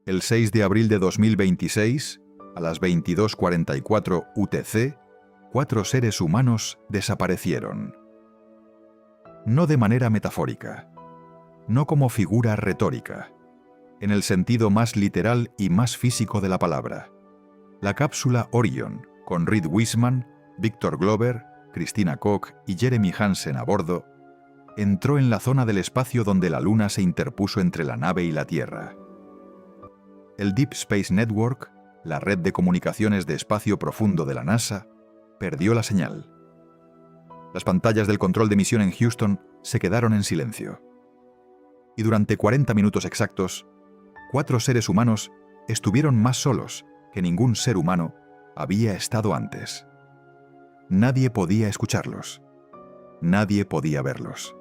El 6 de abril de 2026, a las 22:44 UTC, 4 seres humanos desaparecieron. No de manera metafórica, no como figura retórica, en el sentido más literal y más físico de la palabra. La cápsula Orion, con Reed Wiseman, Victor Glover, Christina Koch y Jeremy Hansen a bordo, entró en la zona del espacio donde la Luna se interpuso entre la nave y la Tierra. El Deep Space Network, la red de comunicaciones de espacio profundo de la NASA, perdió la señal. Las pantallas del control de misión en Houston se quedaron en silencio. Y durante 40 minutos exactos, 4 seres humanos estuvieron más solos que ningún ser humano había estado antes. Nadie podía escucharlos. Nadie podía verlos.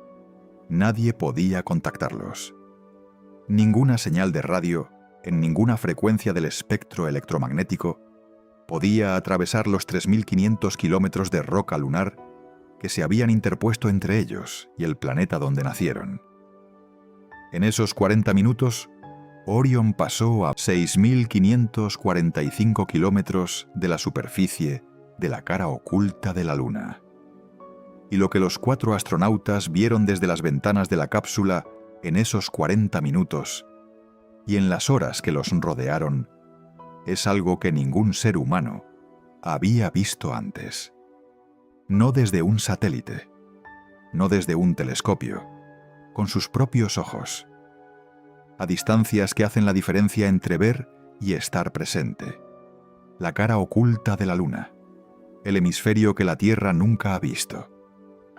Nadie podía contactarlos. Ninguna señal de radio, en ninguna frecuencia del espectro electromagnético, podía atravesar los 3.500 kilómetros de roca lunar que se habían interpuesto entre ellos y el planeta donde nacieron. En esos 40 minutos, Orion pasó a 6.545 kilómetros de la superficie de la cara oculta de la Luna. Y lo que los 4 astronautas vieron desde las ventanas de la cápsula en esos 40 minutos y en las horas que los rodearon es algo que ningún ser humano había visto antes. No desde un satélite, no desde un telescopio, con sus propios ojos, a distancias que hacen la diferencia entre ver y estar presente. La cara oculta de la Luna, el hemisferio que la Tierra nunca ha visto,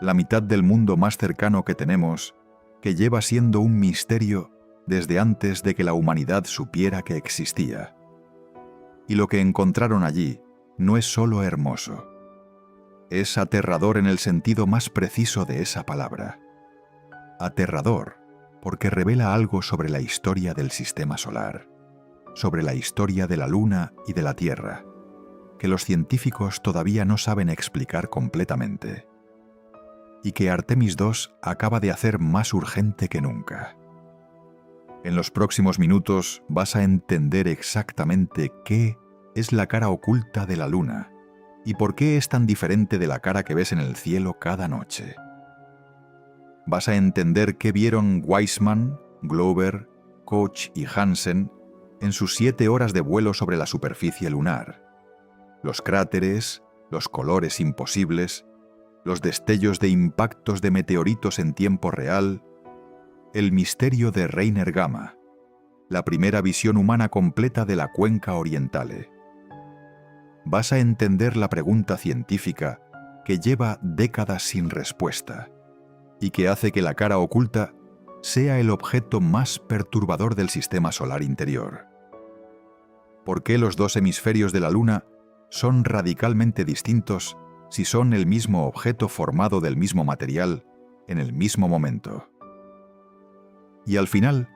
la mitad del mundo más cercano que tenemos, que lleva siendo un misterio desde antes de que la humanidad supiera que existía. Y lo que encontraron allí no es solo hermoso, es aterrador en el sentido más preciso de esa palabra. Aterrador porque revela algo sobre la historia del sistema solar, sobre la historia de la Luna y de la Tierra, que los científicos todavía no saben explicar completamente, y que Artemis II acaba de hacer más urgente que nunca. En los próximos minutos vas a entender exactamente qué es la cara oculta de la Luna y por qué es tan diferente de la cara que ves en el cielo cada noche. Vas a entender qué vieron Wiseman, Glover, Koch y Hansen en sus 7 horas de vuelo sobre la superficie lunar. Los cráteres, los colores imposibles, los destellos de impactos de meteoritos en tiempo real, el misterio de Reiner Gamma, la primera visión humana completa de la cuenca orientale. Vas a entender la pregunta científica que lleva décadas sin respuesta y que hace que la cara oculta sea el objeto más perturbador del sistema solar interior. ¿Por qué los 2 hemisferios de la Luna son radicalmente distintos si son el mismo objeto formado del mismo material en el mismo momento? Y al final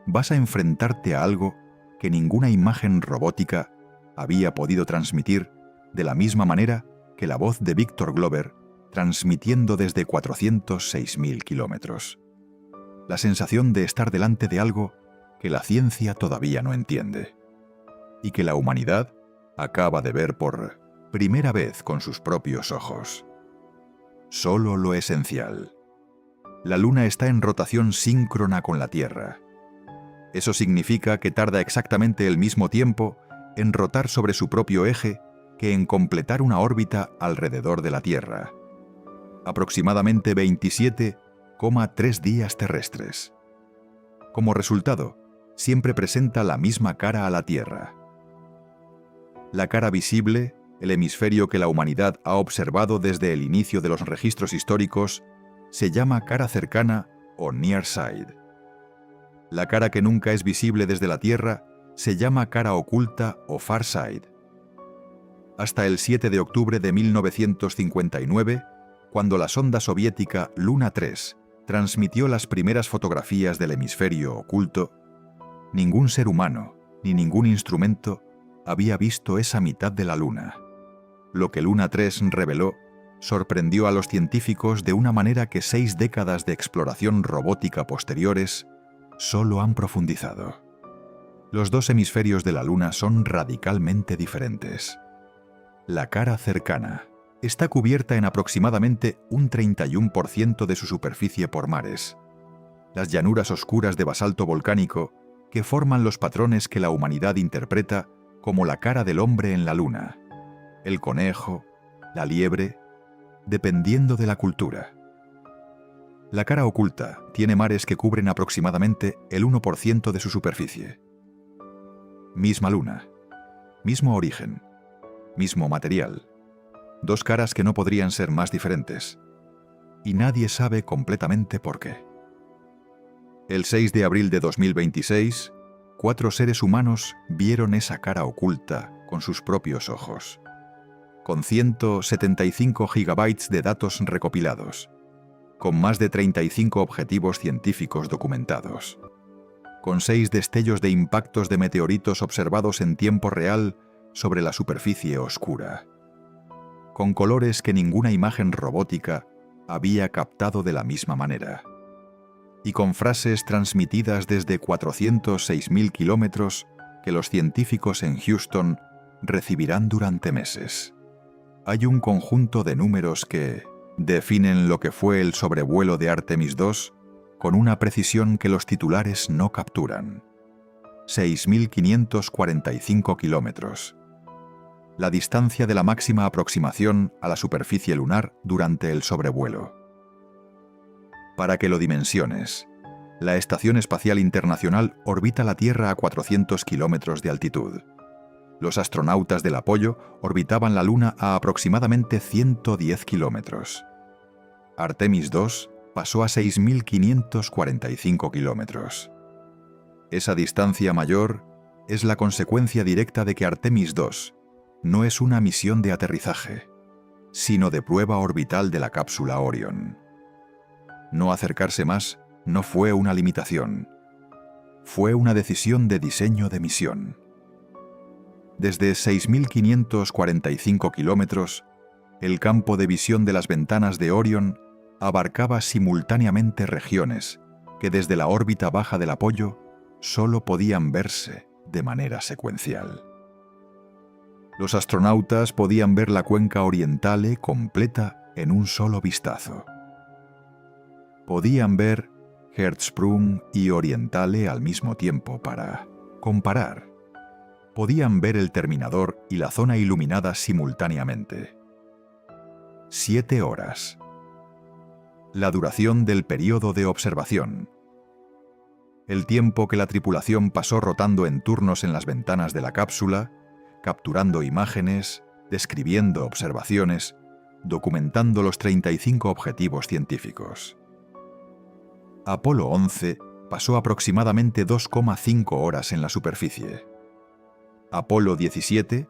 vas a enfrentarte a algo que ninguna imagen robótica había podido transmitir de la misma manera que la voz de Victor Glover transmitiendo desde 406.000 kilómetros. La sensación de estar delante de algo que la ciencia todavía no entiende y que la humanidad acaba de ver por primera vez con sus propios ojos. Solo lo esencial. La Luna está en rotación síncrona con la Tierra. Eso significa que tarda exactamente el mismo tiempo en rotar sobre su propio eje que en completar una órbita alrededor de la Tierra. Aproximadamente 27,3 días terrestres. Como resultado, siempre presenta la misma cara a la Tierra. La cara visible, el hemisferio que la humanidad ha observado desde el inicio de los registros históricos, se llama cara cercana o near side. La cara que nunca es visible desde la Tierra se llama cara oculta o far side. Hasta el 7 de octubre de 1959, cuando la sonda soviética Luna 3 transmitió las primeras fotografías del hemisferio oculto, ningún ser humano ni ningún instrumento había visto esa mitad de la Luna. Lo que Luna 3 reveló sorprendió a los científicos de una manera que 6 décadas de exploración robótica posteriores solo han profundizado. Los dos hemisferios de la Luna son radicalmente diferentes. La cara cercana está cubierta en aproximadamente un 31% de su superficie por mares. Las llanuras oscuras de basalto volcánico que forman los patrones que la humanidad interpreta como la cara del hombre en la Luna, el conejo, la liebre, dependiendo de la cultura. La cara oculta tiene mares que cubren aproximadamente el 1% de su superficie. Misma Luna, mismo origen, mismo material, dos caras que no podrían ser más diferentes, y nadie sabe completamente por qué. El 6 de abril de 2026, 4 seres humanos vieron esa cara oculta con sus propios ojos, con 175 gigabytes de datos recopilados, con más de 35 objetivos científicos documentados, con 6 destellos de impactos de meteoritos observados en tiempo real sobre la superficie oscura, con colores que ninguna imagen robótica había captado de la misma manera, y con frases transmitidas desde 406.000 kilómetros que los científicos en Houston recibirán durante meses. Hay un conjunto de números que definen lo que fue el sobrevuelo de Artemis II con una precisión que los titulares no capturan. 6.545 kilómetros. La distancia de la máxima aproximación a la superficie lunar durante el sobrevuelo. Para que lo dimensiones, la Estación Espacial Internacional orbita la Tierra a 400 kilómetros de altitud. Los astronautas del Apollo orbitaban la Luna a aproximadamente 110 kilómetros. Artemis II pasó a 6.545 kilómetros. Esa distancia mayor es la consecuencia directa de que Artemis II no es una misión de aterrizaje, sino de prueba orbital de la cápsula Orion. No acercarse más no fue una limitación, fue una decisión de diseño de misión. Desde 6.545 kilómetros, el campo de visión de las ventanas de Orion abarcaba simultáneamente regiones que desde la órbita baja del Apollo solo podían verse de manera secuencial. Los astronautas podían ver la cuenca orientale completa en un solo vistazo. Podían ver Hertzsprung y Orientale al mismo tiempo para comparar. Podían ver el terminador y la zona iluminada simultáneamente. 7 horas. La duración del período de observación. El tiempo que la tripulación pasó rotando en turnos en las ventanas de la cápsula, capturando imágenes, describiendo observaciones, documentando los 35 objetivos científicos. Apolo 11 pasó aproximadamente 2,5 horas en la superficie. Apolo 17,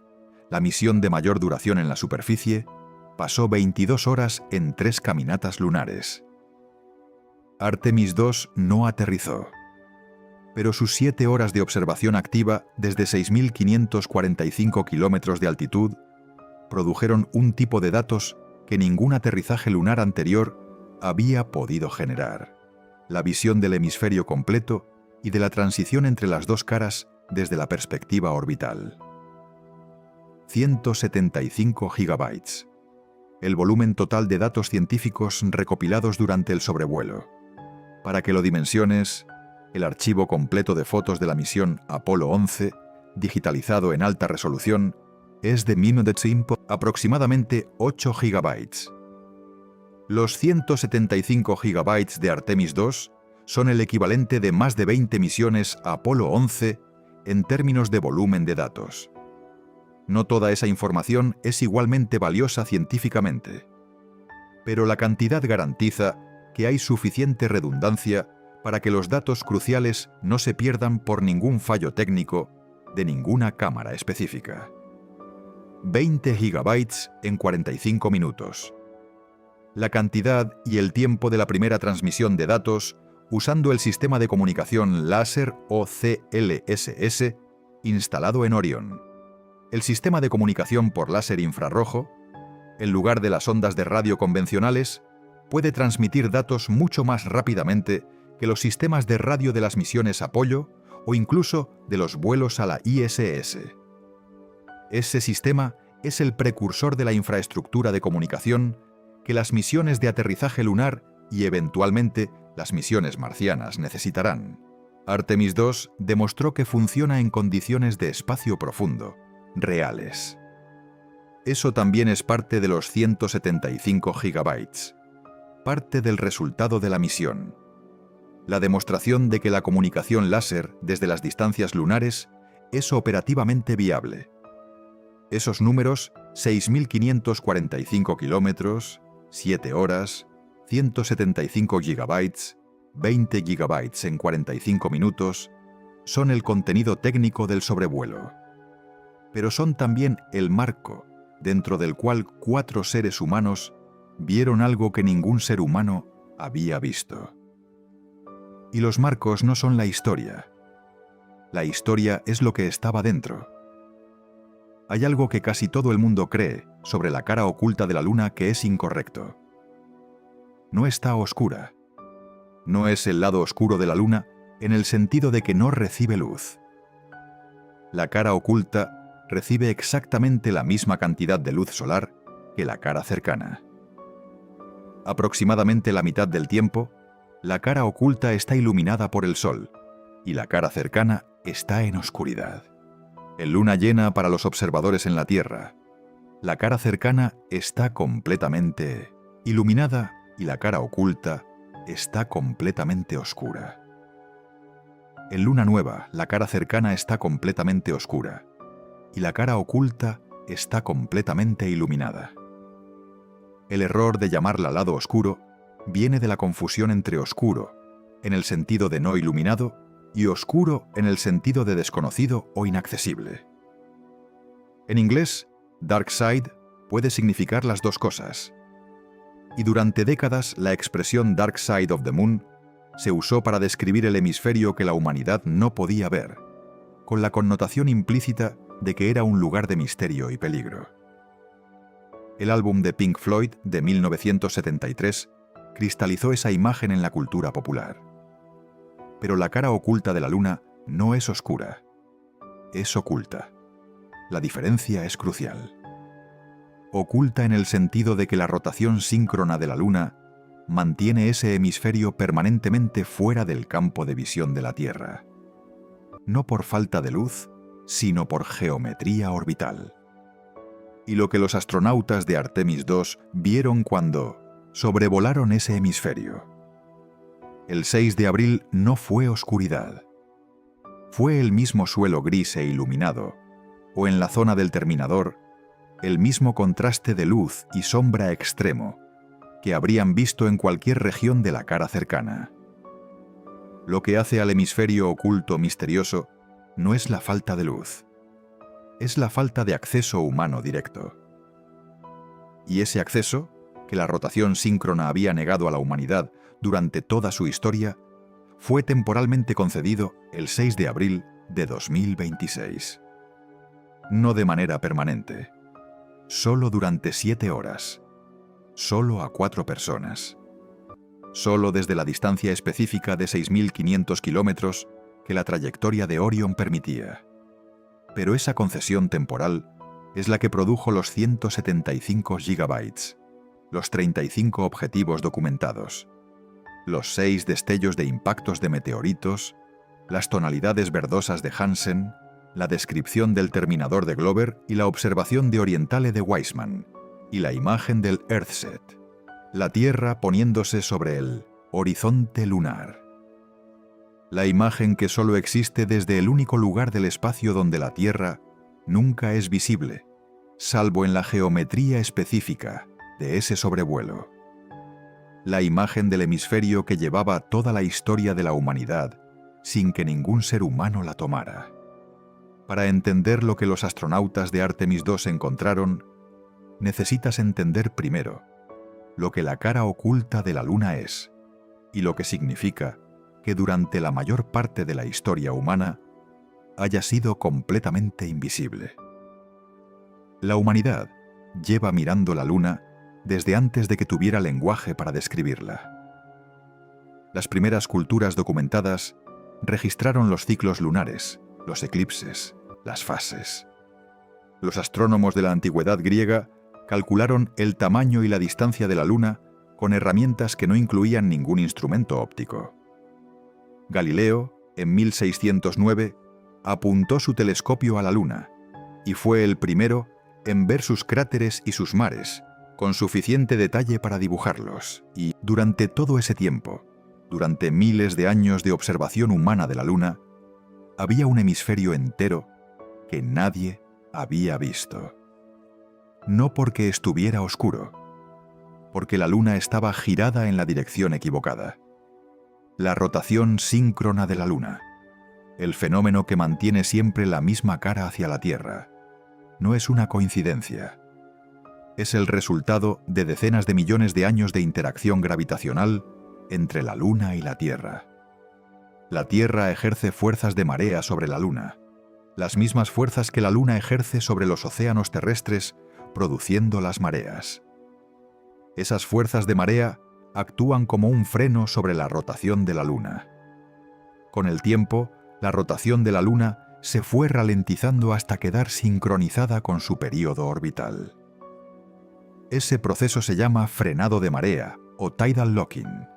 la misión de mayor duración en la superficie, pasó 22 horas en 3 caminatas lunares. Artemis II no aterrizó, pero sus 7 horas de observación activa desde 6.545 kilómetros de altitud produjeron un tipo de datos que ningún aterrizaje lunar anterior había podido generar: la visión del hemisferio completo y de la transición entre las dos caras desde la perspectiva orbital. 175 gigabytes. El volumen total de datos científicos recopilados durante el sobrevuelo. Para que lo dimensiones, el archivo completo de fotos de la misión Apolo 11, digitalizado en alta resolución, es de aproximadamente 8 gigabytes. Los 175 gigabytes de Artemis II son el equivalente de más de 20 misiones Apolo 11 en términos de volumen de datos. No toda esa información es igualmente valiosa científicamente, pero la cantidad garantiza que hay suficiente redundancia para que los datos cruciales no se pierdan por ningún fallo técnico de ninguna cámara específica. 20 gigabytes en 45 minutos. La cantidad y el tiempo de la primera transmisión de datos usando el sistema de comunicación láser o CLSS instalado en Orion. El sistema de comunicación por láser infrarrojo, en lugar de las ondas de radio convencionales, puede transmitir datos mucho más rápidamente que los sistemas de radio de las misiones Apollo o incluso de los vuelos a la ISS. Ese sistema es el precursor de la infraestructura de comunicación que las misiones de aterrizaje lunar y eventualmente las misiones marcianas necesitarán. Artemis II demostró que funciona en condiciones de espacio profundo, reales. Eso también es parte de los 175 gigabytes, parte del resultado de la misión. La demostración de que la comunicación láser desde las distancias lunares es operativamente viable. Esos números, 6.545 kilómetros, 7 horas, 175 gigabytes, 20 gigabytes en 45 minutos, son el contenido técnico del sobrevuelo. Pero son también el marco dentro del cual 4 seres humanos vieron algo que ningún ser humano había visto. Y los marcos no son la historia. La historia es lo que estaba dentro. Hay algo que casi todo el mundo cree sobre la cara oculta de la Luna que es incorrecto. No está oscura. No es el lado oscuro de la Luna en el sentido de que no recibe luz. La cara oculta recibe exactamente la misma cantidad de luz solar que la cara cercana. Aproximadamente la mitad del tiempo, la cara oculta está iluminada por el Sol y la cara cercana está en oscuridad. En luna llena para los observadores en la Tierra, la cara cercana está completamente iluminada y la cara oculta está completamente oscura. En luna nueva, la cara cercana está completamente oscura y la cara oculta está completamente iluminada. El error de llamarla lado oscuro viene de la confusión entre oscuro, en el sentido de no iluminado, y oscuro en el sentido de desconocido o inaccesible. En inglés, dark side puede significar las dos cosas. Y durante décadas la expresión Dark Side of the Moon se usó para describir el hemisferio que la humanidad no podía ver, con la connotación implícita de que era un lugar de misterio y peligro. El álbum de Pink Floyd de 1973 cristalizó esa imagen en la cultura popular. Pero la cara oculta de la Luna no es oscura, es oculta. La diferencia es crucial. Oculta en el sentido de que la rotación síncrona de la Luna mantiene ese hemisferio permanentemente fuera del campo de visión de la Tierra. No por falta de luz, sino por geometría orbital. Y lo que los astronautas de Artemis II vieron cuando sobrevolaron ese hemisferio. El 6 de abril no fue oscuridad. Fue el mismo suelo gris e iluminado, o en la zona del terminador, el mismo contraste de luz y sombra extremo que habrían visto en cualquier región de la cara cercana. Lo que hace al hemisferio oculto misterioso no es la falta de luz, es la falta de acceso humano directo. Y ese acceso, que la rotación síncrona había negado a la humanidad durante toda su historia, fue temporalmente concedido el 6 de abril de 2026. No de manera permanente, solo durante 7 horas, solo a 4 personas, solo desde la distancia específica de 6.500 kilómetros que la trayectoria de Orion permitía. Pero esa concesión temporal es la que produjo los 175 gigabytes, los 35 objetivos documentados, los 6 destellos de impactos de meteoritos, las tonalidades verdosas de Hansen, la descripción del terminador de Glover y la observación de Orientale de Weissman, y la imagen del EarthSat, la Tierra poniéndose sobre el horizonte lunar. La imagen que solo existe desde el único lugar del espacio donde la Tierra nunca es visible, salvo en la geometría específica de ese sobrevuelo. La imagen del hemisferio que llevaba toda la historia de la humanidad sin que ningún ser humano la tomara. Para entender lo que los astronautas de Artemis II encontraron, necesitas entender primero lo que la cara oculta de la Luna es y lo que significa que durante la mayor parte de la historia humana haya sido completamente invisible. La humanidad lleva mirando la Luna desde antes de que tuviera lenguaje para describirla. Las primeras culturas documentadas registraron los ciclos lunares, los eclipses, las fases. Los astrónomos de la antigüedad griega calcularon el tamaño y la distancia de la Luna con herramientas que no incluían ningún instrumento óptico. Galileo, en 1609, apuntó su telescopio a la Luna y fue el primero en ver sus cráteres y sus mares, con suficiente detalle para dibujarlos, y durante todo ese tiempo, durante miles de años de observación humana de la Luna, había un hemisferio entero que nadie había visto. No porque estuviera oscuro, porque la Luna estaba girada en la dirección equivocada. La rotación síncrona de la Luna, el fenómeno que mantiene siempre la misma cara hacia la Tierra, no es una coincidencia. Es el resultado de decenas de millones de años de interacción gravitacional entre la Luna y la Tierra. La Tierra ejerce fuerzas de marea sobre la Luna, las mismas fuerzas que la Luna ejerce sobre los océanos terrestres, produciendo las mareas. Esas fuerzas de marea actúan como un freno sobre la rotación de la Luna. Con el tiempo, la rotación de la Luna se fue ralentizando hasta quedar sincronizada con su período orbital. Ese proceso se llama frenado de marea o tidal locking,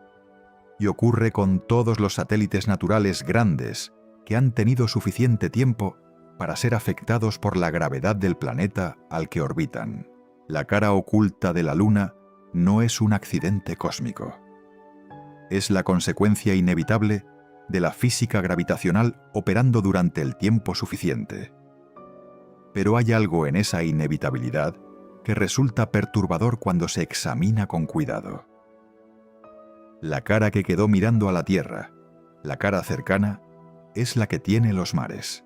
y ocurre con todos los satélites naturales grandes que han tenido suficiente tiempo para ser afectados por la gravedad del planeta al que orbitan. La cara oculta de la Luna no es un accidente cósmico. Es la consecuencia inevitable de la física gravitacional operando durante el tiempo suficiente. Pero hay algo en esa inevitabilidad que resulta perturbador cuando se examina con cuidado. La cara que quedó mirando a la Tierra, la cara cercana, es la que tiene los mares.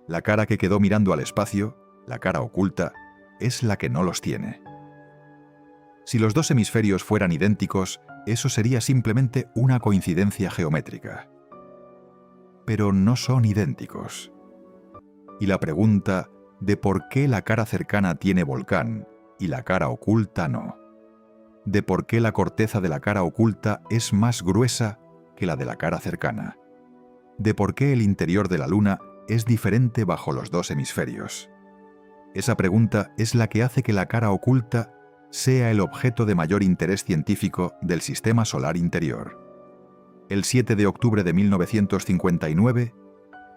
La cara que quedó mirando al espacio, la cara oculta, es la que no los tiene. Si los dos hemisferios fueran idénticos, eso sería simplemente una coincidencia geométrica. Pero no son idénticos. Y la pregunta de por qué la cara cercana tiene volcán y la cara oculta no, de por qué la corteza de la cara oculta es más gruesa que la de la cara cercana, de por qué el interior de la Luna es diferente bajo los dos hemisferios. Esa pregunta es la que hace que la cara oculta sea el objeto de mayor interés científico del Sistema Solar Interior. El 7 de octubre de 1959,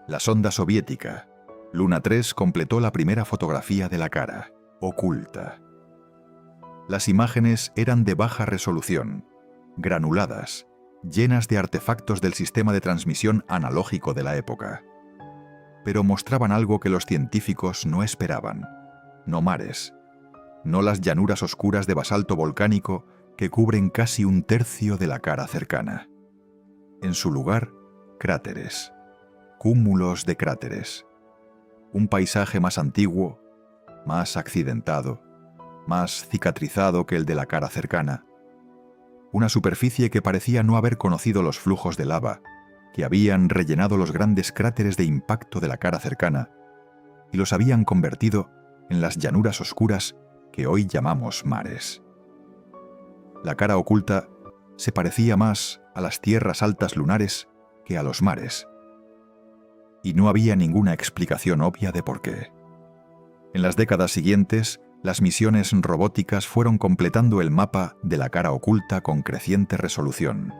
la sonda soviética Luna 3 completó la primera fotografía de la cara oculta. Las imágenes eran de baja resolución, granuladas, llenas de artefactos del sistema de transmisión analógico de la época. Pero mostraban algo que los científicos no esperaban: no mares, no las llanuras oscuras de basalto volcánico que cubren casi un tercio de la cara cercana. En su lugar, cráteres, cúmulos de cráteres. Un paisaje más antiguo, más accidentado, más cicatrizado que el de la cara cercana. Una superficie que parecía no haber conocido los flujos de lava que habían rellenado los grandes cráteres de impacto de la cara cercana y los habían convertido en las llanuras oscuras que hoy llamamos mares. La cara oculta se parecía más a las tierras altas lunares que a los mares, y no había ninguna explicación obvia de por qué. En las décadas siguientes, las misiones robóticas fueron completando el mapa de la cara oculta con creciente resolución.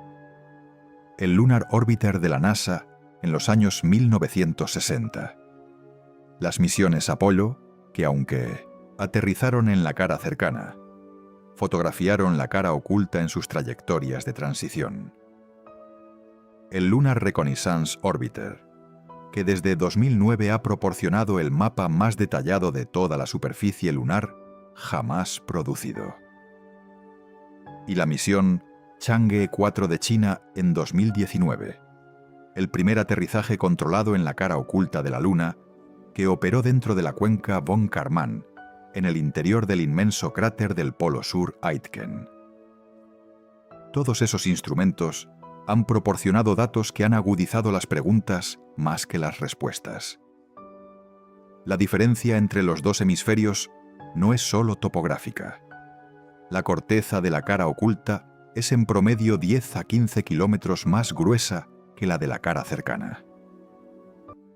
El Lunar Orbiter de la NASA en los años 1960. Las misiones Apolo, que aunque aterrizaron en la cara cercana, fotografiaron la cara oculta en sus trayectorias de transición. El Lunar Reconnaissance Orbiter, que desde 2009 ha proporcionado el mapa más detallado de toda la superficie lunar jamás producido. Y la misión Chang'e 4 de China en 2019, el primer aterrizaje controlado en la cara oculta de la Luna, que operó dentro de la cuenca von Karman, en el interior del inmenso cráter del Polo Sur Aitken. Todos esos instrumentos han proporcionado datos que han agudizado las preguntas más que las respuestas. La diferencia entre los dos hemisferios no es solo topográfica. La corteza de la cara oculta es en promedio 10 a 15 kilómetros más gruesa que que la de la cara cercana.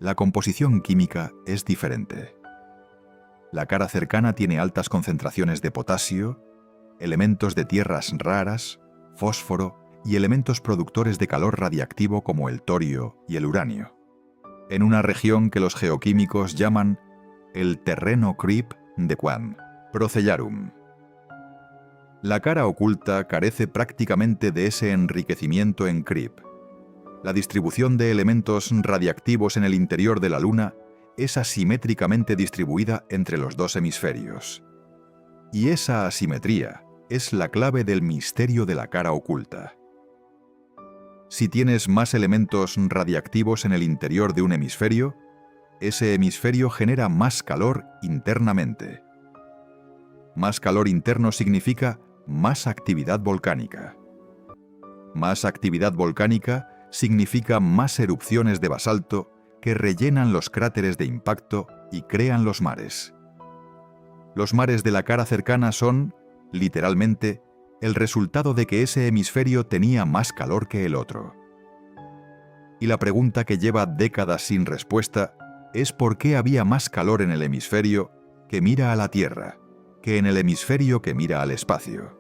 La composición química es diferente. La cara cercana tiene altas concentraciones de potasio, elementos de tierras raras, fósforo y elementos productores de calor radiactivo como el torio y el uranio, en una región que los geoquímicos llaman el terreno creep de Quam, Procellarum. La cara oculta carece prácticamente de ese enriquecimiento en creep. La distribución de elementos radiactivos en el interior de la Luna es asimétricamente distribuida entre los dos hemisferios. Y esa asimetría es la clave del misterio de la cara oculta. Si tienes más elementos radiactivos en el interior de un hemisferio, ese hemisferio genera más calor internamente. Más calor interno significa más actividad volcánica. Más actividad volcánica significa más erupciones de basalto que rellenan los cráteres de impacto y crean los mares. Los mares de la cara cercana son, literalmente, el resultado de que ese hemisferio tenía más calor que el otro. Y la pregunta que lleva décadas sin respuesta es por qué había más calor en el hemisferio que mira a la Tierra que en el hemisferio que mira al espacio.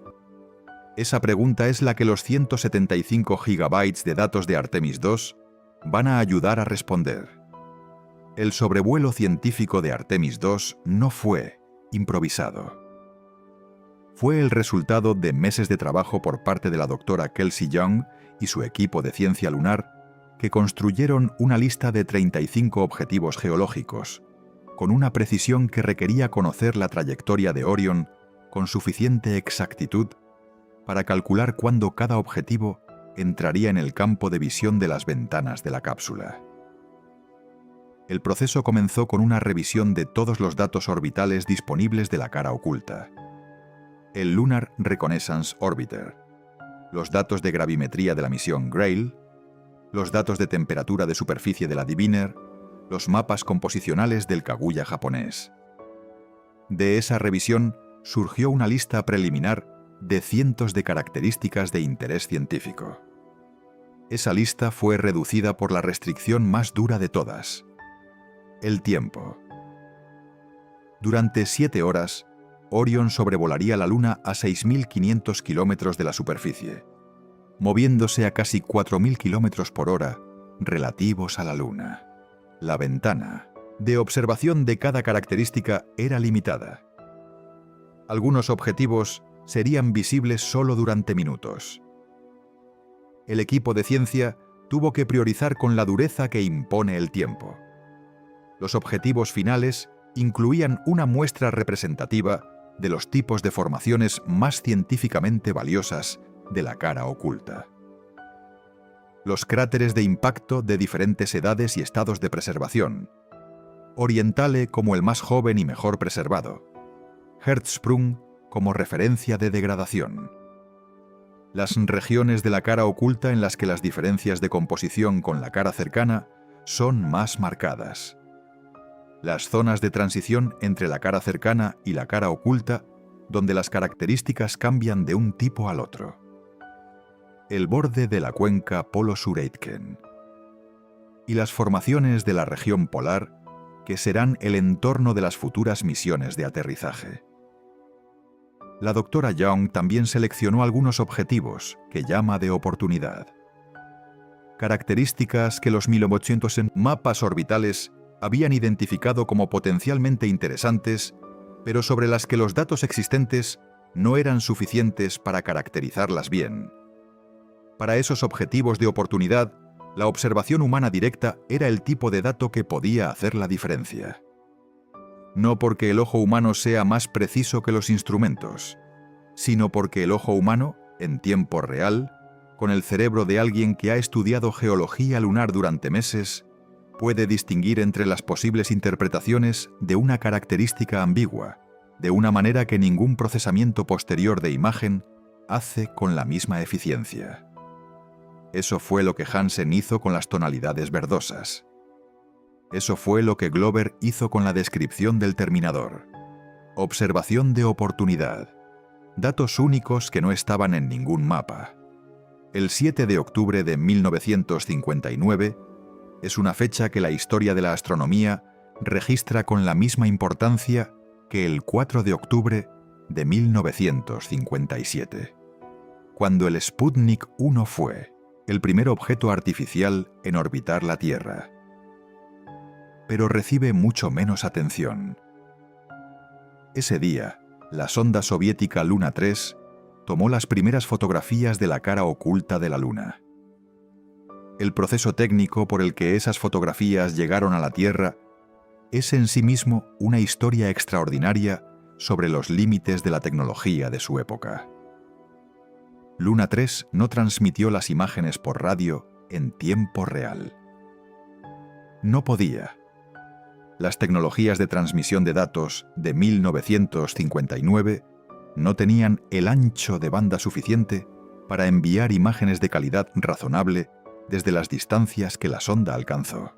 Esa pregunta es la que los 175 gigabytes de datos de Artemis II van a ayudar a responder. El sobrevuelo científico de Artemis II no fue improvisado. Fue el resultado de meses de trabajo por parte de la doctora Kelsey Young y su equipo de ciencia lunar, que construyeron una lista de 35 objetivos geológicos, con una precisión que requería conocer la trayectoria de Orion con suficiente exactitud para calcular cuándo cada objetivo entraría en el campo de visión de las ventanas de la cápsula. El proceso comenzó con una revisión de todos los datos orbitales disponibles de la cara oculta. El Lunar Reconnaissance Orbiter, los datos de gravimetría de la misión Grail, los datos de temperatura de superficie de la Diviner, los mapas composicionales del Kaguya japonés. De esa revisión surgió una lista preliminar de cientos de características de interés científico. Esa lista fue reducida por la restricción más dura de todas: el tiempo. Durante 7 horas, Orion sobrevolaría la Luna a 6.500 kilómetros de la superficie, moviéndose a casi 4.000 kilómetros por hora relativos a la Luna. La ventana de observación de cada característica era limitada. Algunos objetivos serían visibles solo durante minutos. El equipo de ciencia tuvo que priorizar con la dureza que impone el tiempo. Los objetivos finales incluían una muestra representativa de los tipos de formaciones más científicamente valiosas de la cara oculta. Los cráteres de impacto de diferentes edades y estados de preservación. Orientale como el más joven y mejor preservado. Hertzsprung como referencia de degradación. Las regiones de la cara oculta en las que las diferencias de composición con la cara cercana son más marcadas. Las zonas de transición entre la cara cercana y la cara oculta, donde las características cambian de un tipo al otro. El borde de la cuenca Polo-Sur-Aitken. Y las formaciones de la región polar, que serán el entorno de las futuras misiones de aterrizaje. La doctora Young también seleccionó algunos objetivos que llama de oportunidad. Características que los 1800 en mapas orbitales habían identificado como potencialmente interesantes, pero sobre las que los datos existentes no eran suficientes para caracterizarlas bien. Para esos objetivos de oportunidad, la observación humana directa era el tipo de dato que podía hacer la diferencia. No porque el ojo humano sea más preciso que los instrumentos, sino porque el ojo humano, en tiempo real, con el cerebro de alguien que ha estudiado geología lunar durante meses, puede distinguir entre las posibles interpretaciones de una característica ambigua, de una manera que ningún procesamiento posterior de imagen hace con la misma eficiencia. Eso fue lo que Hansen hizo con las tonalidades verdosas. Eso fue lo que Glover hizo con la descripción del terminador. Observación de oportunidad. Datos únicos que no estaban en ningún mapa. El 7 de octubre de 1959 es una fecha que la historia de la astronomía registra con la misma importancia que el 4 de octubre de 1957, cuando el Sputnik 1 fue el primer objeto artificial en orbitar la Tierra. Pero recibe mucho menos atención. Ese día, la sonda soviética Luna 3 tomó las primeras fotografías de la cara oculta de la Luna. El proceso técnico por el que esas fotografías llegaron a la Tierra es en sí mismo una historia extraordinaria sobre los límites de la tecnología de su época. Luna 3 no transmitió las imágenes por radio en tiempo real. No podía. Las tecnologías de transmisión de datos de 1959 no tenían el ancho de banda suficiente para enviar imágenes de calidad razonable desde las distancias que la sonda alcanzó.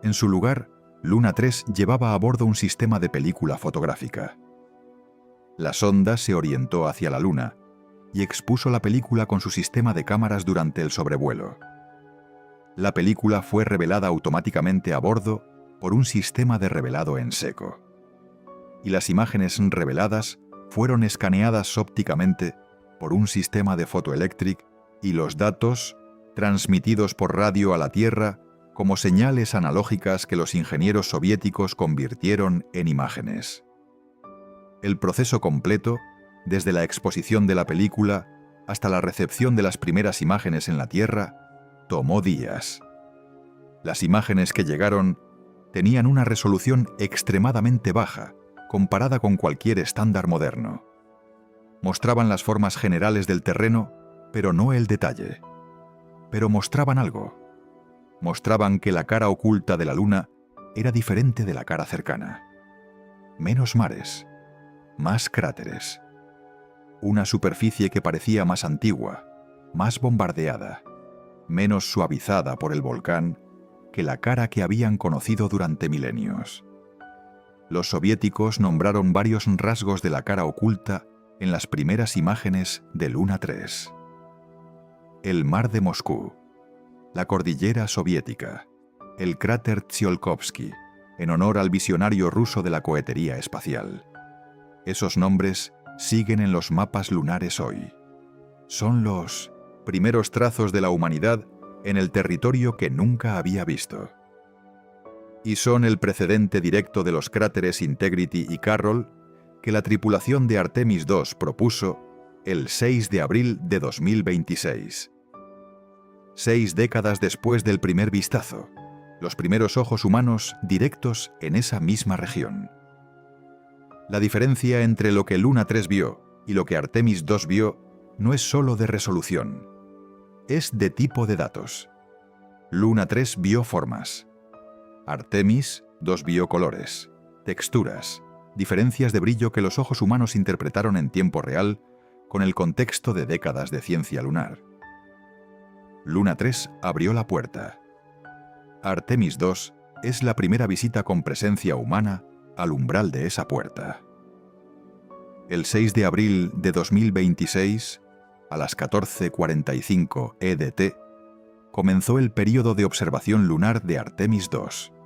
En su lugar, Luna 3 llevaba a bordo un sistema de película fotográfica. La sonda se orientó hacia la Luna y expuso la película con su sistema de cámaras durante el sobrevuelo. La película fue revelada automáticamente a bordo por un sistema de revelado en seco. Y las imágenes reveladas fueron escaneadas ópticamente por un sistema de fotoeléctric y los datos transmitidos por radio a la Tierra como señales analógicas que los ingenieros soviéticos convirtieron en imágenes. El proceso completo, desde la exposición de la película hasta la recepción de las primeras imágenes en la Tierra, tomó días. Las imágenes que llegaron tenían una resolución extremadamente baja comparada con cualquier estándar moderno. Mostraban las formas generales del terreno, pero no el detalle. Pero mostraban algo. Mostraban que la cara oculta de la Luna era diferente de la cara cercana. Menos mares, más cráteres. Una superficie que parecía más antigua, más bombardeada, menos suavizada por el volcán que la cara que habían conocido durante milenios. Los soviéticos nombraron varios rasgos de la cara oculta en las primeras imágenes de Luna 3. El mar de Moscú, la cordillera soviética, el cráter Tsiolkovsky, en honor al visionario ruso de la cohetería espacial. Esos nombres siguen en los mapas lunares hoy. Son los primeros trazos de la humanidad en el territorio que nunca había visto. Y son el precedente directo de los cráteres Integrity y Carroll que la tripulación de Artemis II propuso el 6 de abril de 2026. 6 décadas después del primer vistazo, los primeros ojos humanos directos en esa misma región. La diferencia entre lo que Luna 3 vio y lo que Artemis II vio no es solo de resolución, es de tipo de datos. Luna 3 vio formas. Artemis II vio colores, texturas, diferencias de brillo que los ojos humanos interpretaron en tiempo real con el contexto de décadas de ciencia lunar. Luna 3 abrió la puerta. Artemis II es la primera visita con presencia humana al umbral de esa puerta. El 6 de abril de 2026, a las 14:45 EDT, comenzó el período de observación lunar de Artemis II.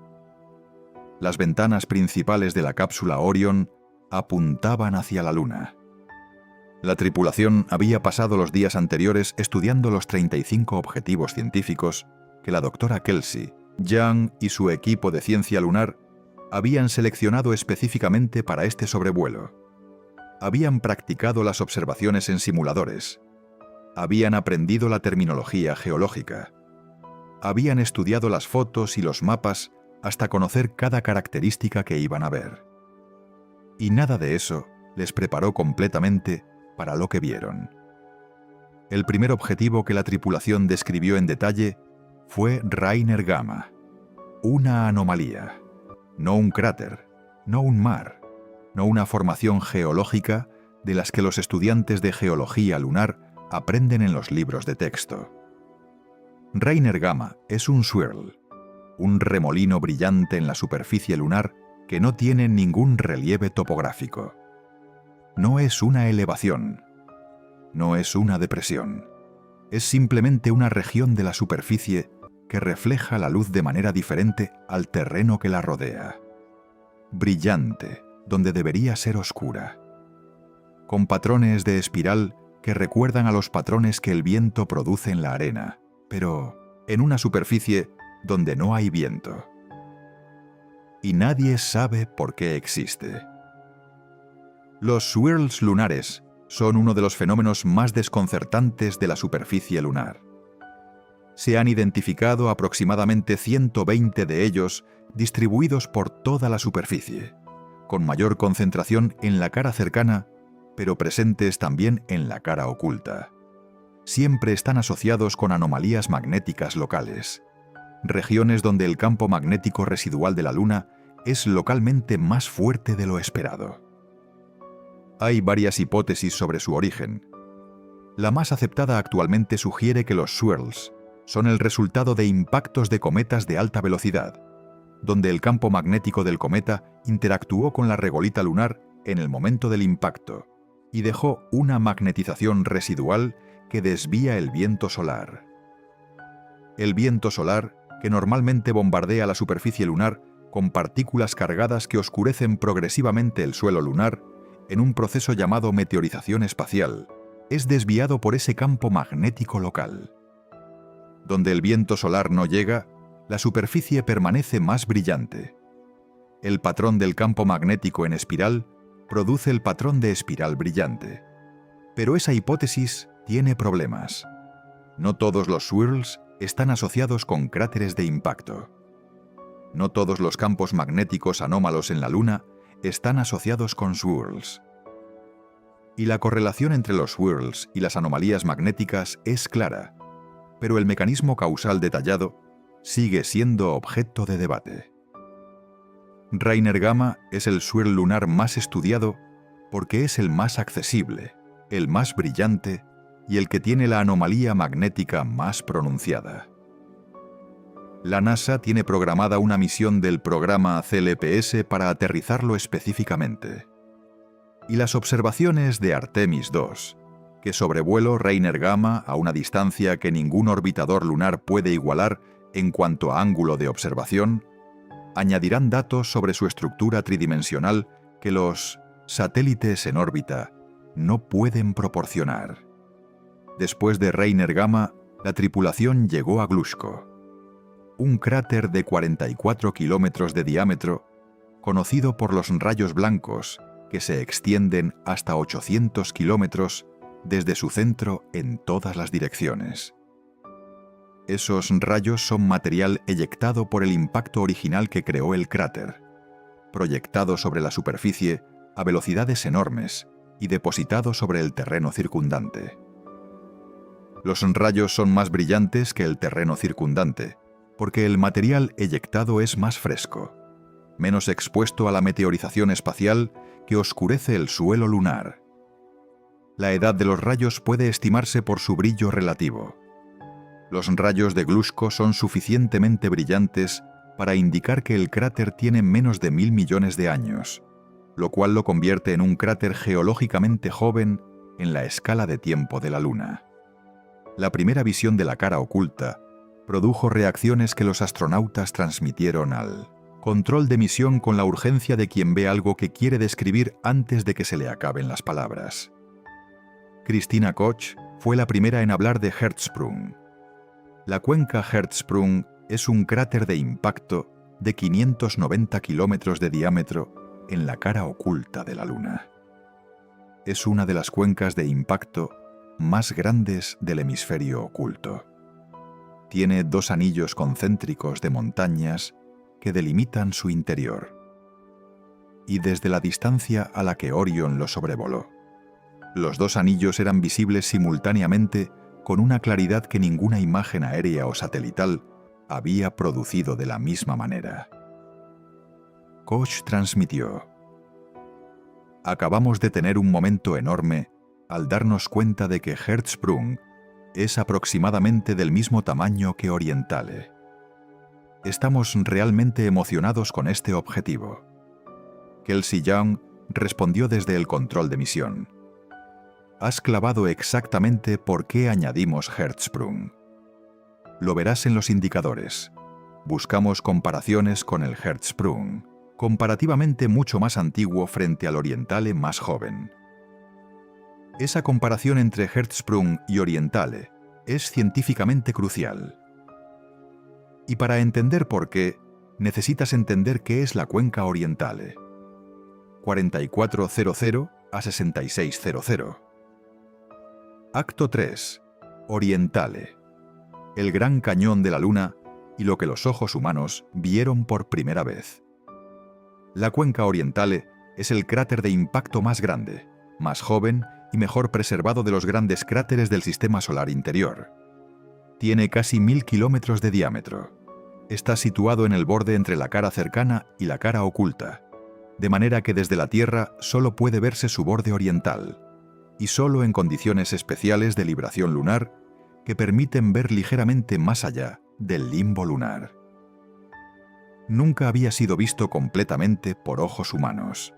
Las ventanas principales de la cápsula Orion apuntaban hacia la Luna. La tripulación había pasado los días anteriores estudiando los 35 objetivos científicos que la doctora Kelsey, Young y su equipo de ciencia lunar habían seleccionado específicamente para este sobrevuelo. Habían practicado las observaciones en simuladores. Habían aprendido la terminología geológica. Habían estudiado las fotos y los mapas hasta conocer cada característica que iban a ver. Y nada de eso les preparó completamente para lo que vieron. El primer objetivo que la tripulación describió en detalle fue Rainer Gamma, una anomalía, no un cráter, no un mar, no una formación geológica de las que los estudiantes de geología lunar aprenden en los libros de texto. Rainer Gamma es un swirl, un remolino brillante en la superficie lunar que no tiene ningún relieve topográfico. No es una elevación, no es una depresión, es simplemente una región de la superficie que refleja la luz de manera diferente al terreno que la rodea. Brillante, donde debería ser oscura. Con patrones de espiral que recuerdan a los patrones que el viento produce en la arena, pero en una superficie donde no hay viento. Y nadie sabe por qué existe. Los swirls lunares son uno de los fenómenos más desconcertantes de la superficie lunar. Se han identificado aproximadamente 120 de ellos distribuidos por toda la superficie, con mayor concentración en la cara cercana, pero presentes también en la cara oculta. Siempre están asociados con anomalías magnéticas locales, regiones donde el campo magnético residual de la Luna es localmente más fuerte de lo esperado. Hay varias hipótesis sobre su origen. La más aceptada actualmente sugiere que los swirls son el resultado de impactos de cometas de alta velocidad, donde el campo magnético del cometa interactuó con la regolita lunar en el momento del impacto y dejó una magnetización residual que desvía el viento solar. El viento solar, que normalmente bombardea la superficie lunar con partículas cargadas que oscurecen progresivamente el suelo lunar, en un proceso llamado meteorización espacial, es desviado por ese campo magnético local. Donde el viento solar no llega, la superficie permanece más brillante. El patrón del campo magnético en espiral produce el patrón de espiral brillante. Pero esa hipótesis tiene problemas. No todos los swirls están asociados con cráteres de impacto. No todos los campos magnéticos anómalos en la Luna están asociados con swirls. Y la correlación entre los swirls y las anomalías magnéticas es clara, pero el mecanismo causal detallado sigue siendo objeto de debate. Reiner Gamma es el swirl lunar más estudiado porque es el más accesible, el más brillante y el que tiene la anomalía magnética más pronunciada. La NASA tiene programada una misión del programa CLPS para aterrizarlo específicamente. Y las observaciones de Artemis II, que sobrevuelo Reiner Gamma a una distancia que ningún orbitador lunar puede igualar en cuanto a ángulo de observación, añadirán datos sobre su estructura tridimensional que los satélites en órbita no pueden proporcionar. Después de Reiner Gamma, la tripulación llegó a Glushko, un cráter de 44 kilómetros de diámetro, conocido por los rayos blancos que se extienden hasta 800 kilómetros desde su centro en todas las direcciones. Esos rayos son material eyectado por el impacto original que creó el cráter, proyectado sobre la superficie a velocidades enormes y depositado sobre el terreno circundante. Los rayos son más brillantes que el terreno circundante, porque el material eyectado es más fresco, menos expuesto a la meteorización espacial que oscurece el suelo lunar. La edad de los rayos puede estimarse por su brillo relativo. Los rayos de Glushko son suficientemente brillantes para indicar que el cráter tiene menos de 1.000 millones de años, lo cual lo convierte en un cráter geológicamente joven en la escala de tiempo de la Luna. La primera visión de la cara oculta produjo reacciones que los astronautas transmitieron al control de misión con la urgencia de quien ve algo que quiere describir antes de que se le acaben las palabras. Christina Koch fue la primera en hablar de Hertzsprung. La cuenca Hertzsprung es un cráter de impacto de 590 kilómetros de diámetro en la cara oculta de la Luna. Es una de las cuencas de impacto más grandes del hemisferio oculto. Tiene 2 anillos concéntricos de montañas que delimitan su interior. Y desde la distancia a la que Orion lo sobrevoló, los 2 anillos eran visibles simultáneamente con una claridad que ninguna imagen aérea o satelital había producido de la misma manera. Koch transmitió: "Acabamos de tener un momento enorme al darnos cuenta de que Hertzsprung es aproximadamente del mismo tamaño que Orientale. Estamos realmente emocionados con este objetivo". Kelsey Young respondió desde el control de misión: has clavado exactamente por qué añadimos Hertzsprung. Lo verás en los indicadores. Buscamos comparaciones con el Hertzsprung, comparativamente mucho más antiguo frente al Orientale más joven. Esa comparación entre Hertzsprung y Orientale es científicamente crucial. Y para entender por qué, necesitas entender qué es la cuenca Orientale. 4400 a 6600. Acto 3. Orientale. El gran cañón de la Luna y lo que los ojos humanos vieron por primera vez. La cuenca Orientale es el cráter de impacto más grande, más joven y mejor preservado de los grandes cráteres del sistema solar interior. Tiene casi 1000 kilómetros de diámetro. Está situado en el borde entre la cara cercana y la cara oculta, de manera que desde la Tierra solo puede verse su borde oriental, y solo en condiciones especiales de libración lunar que permiten ver ligeramente más allá del limbo lunar. Nunca había sido visto completamente por ojos humanos,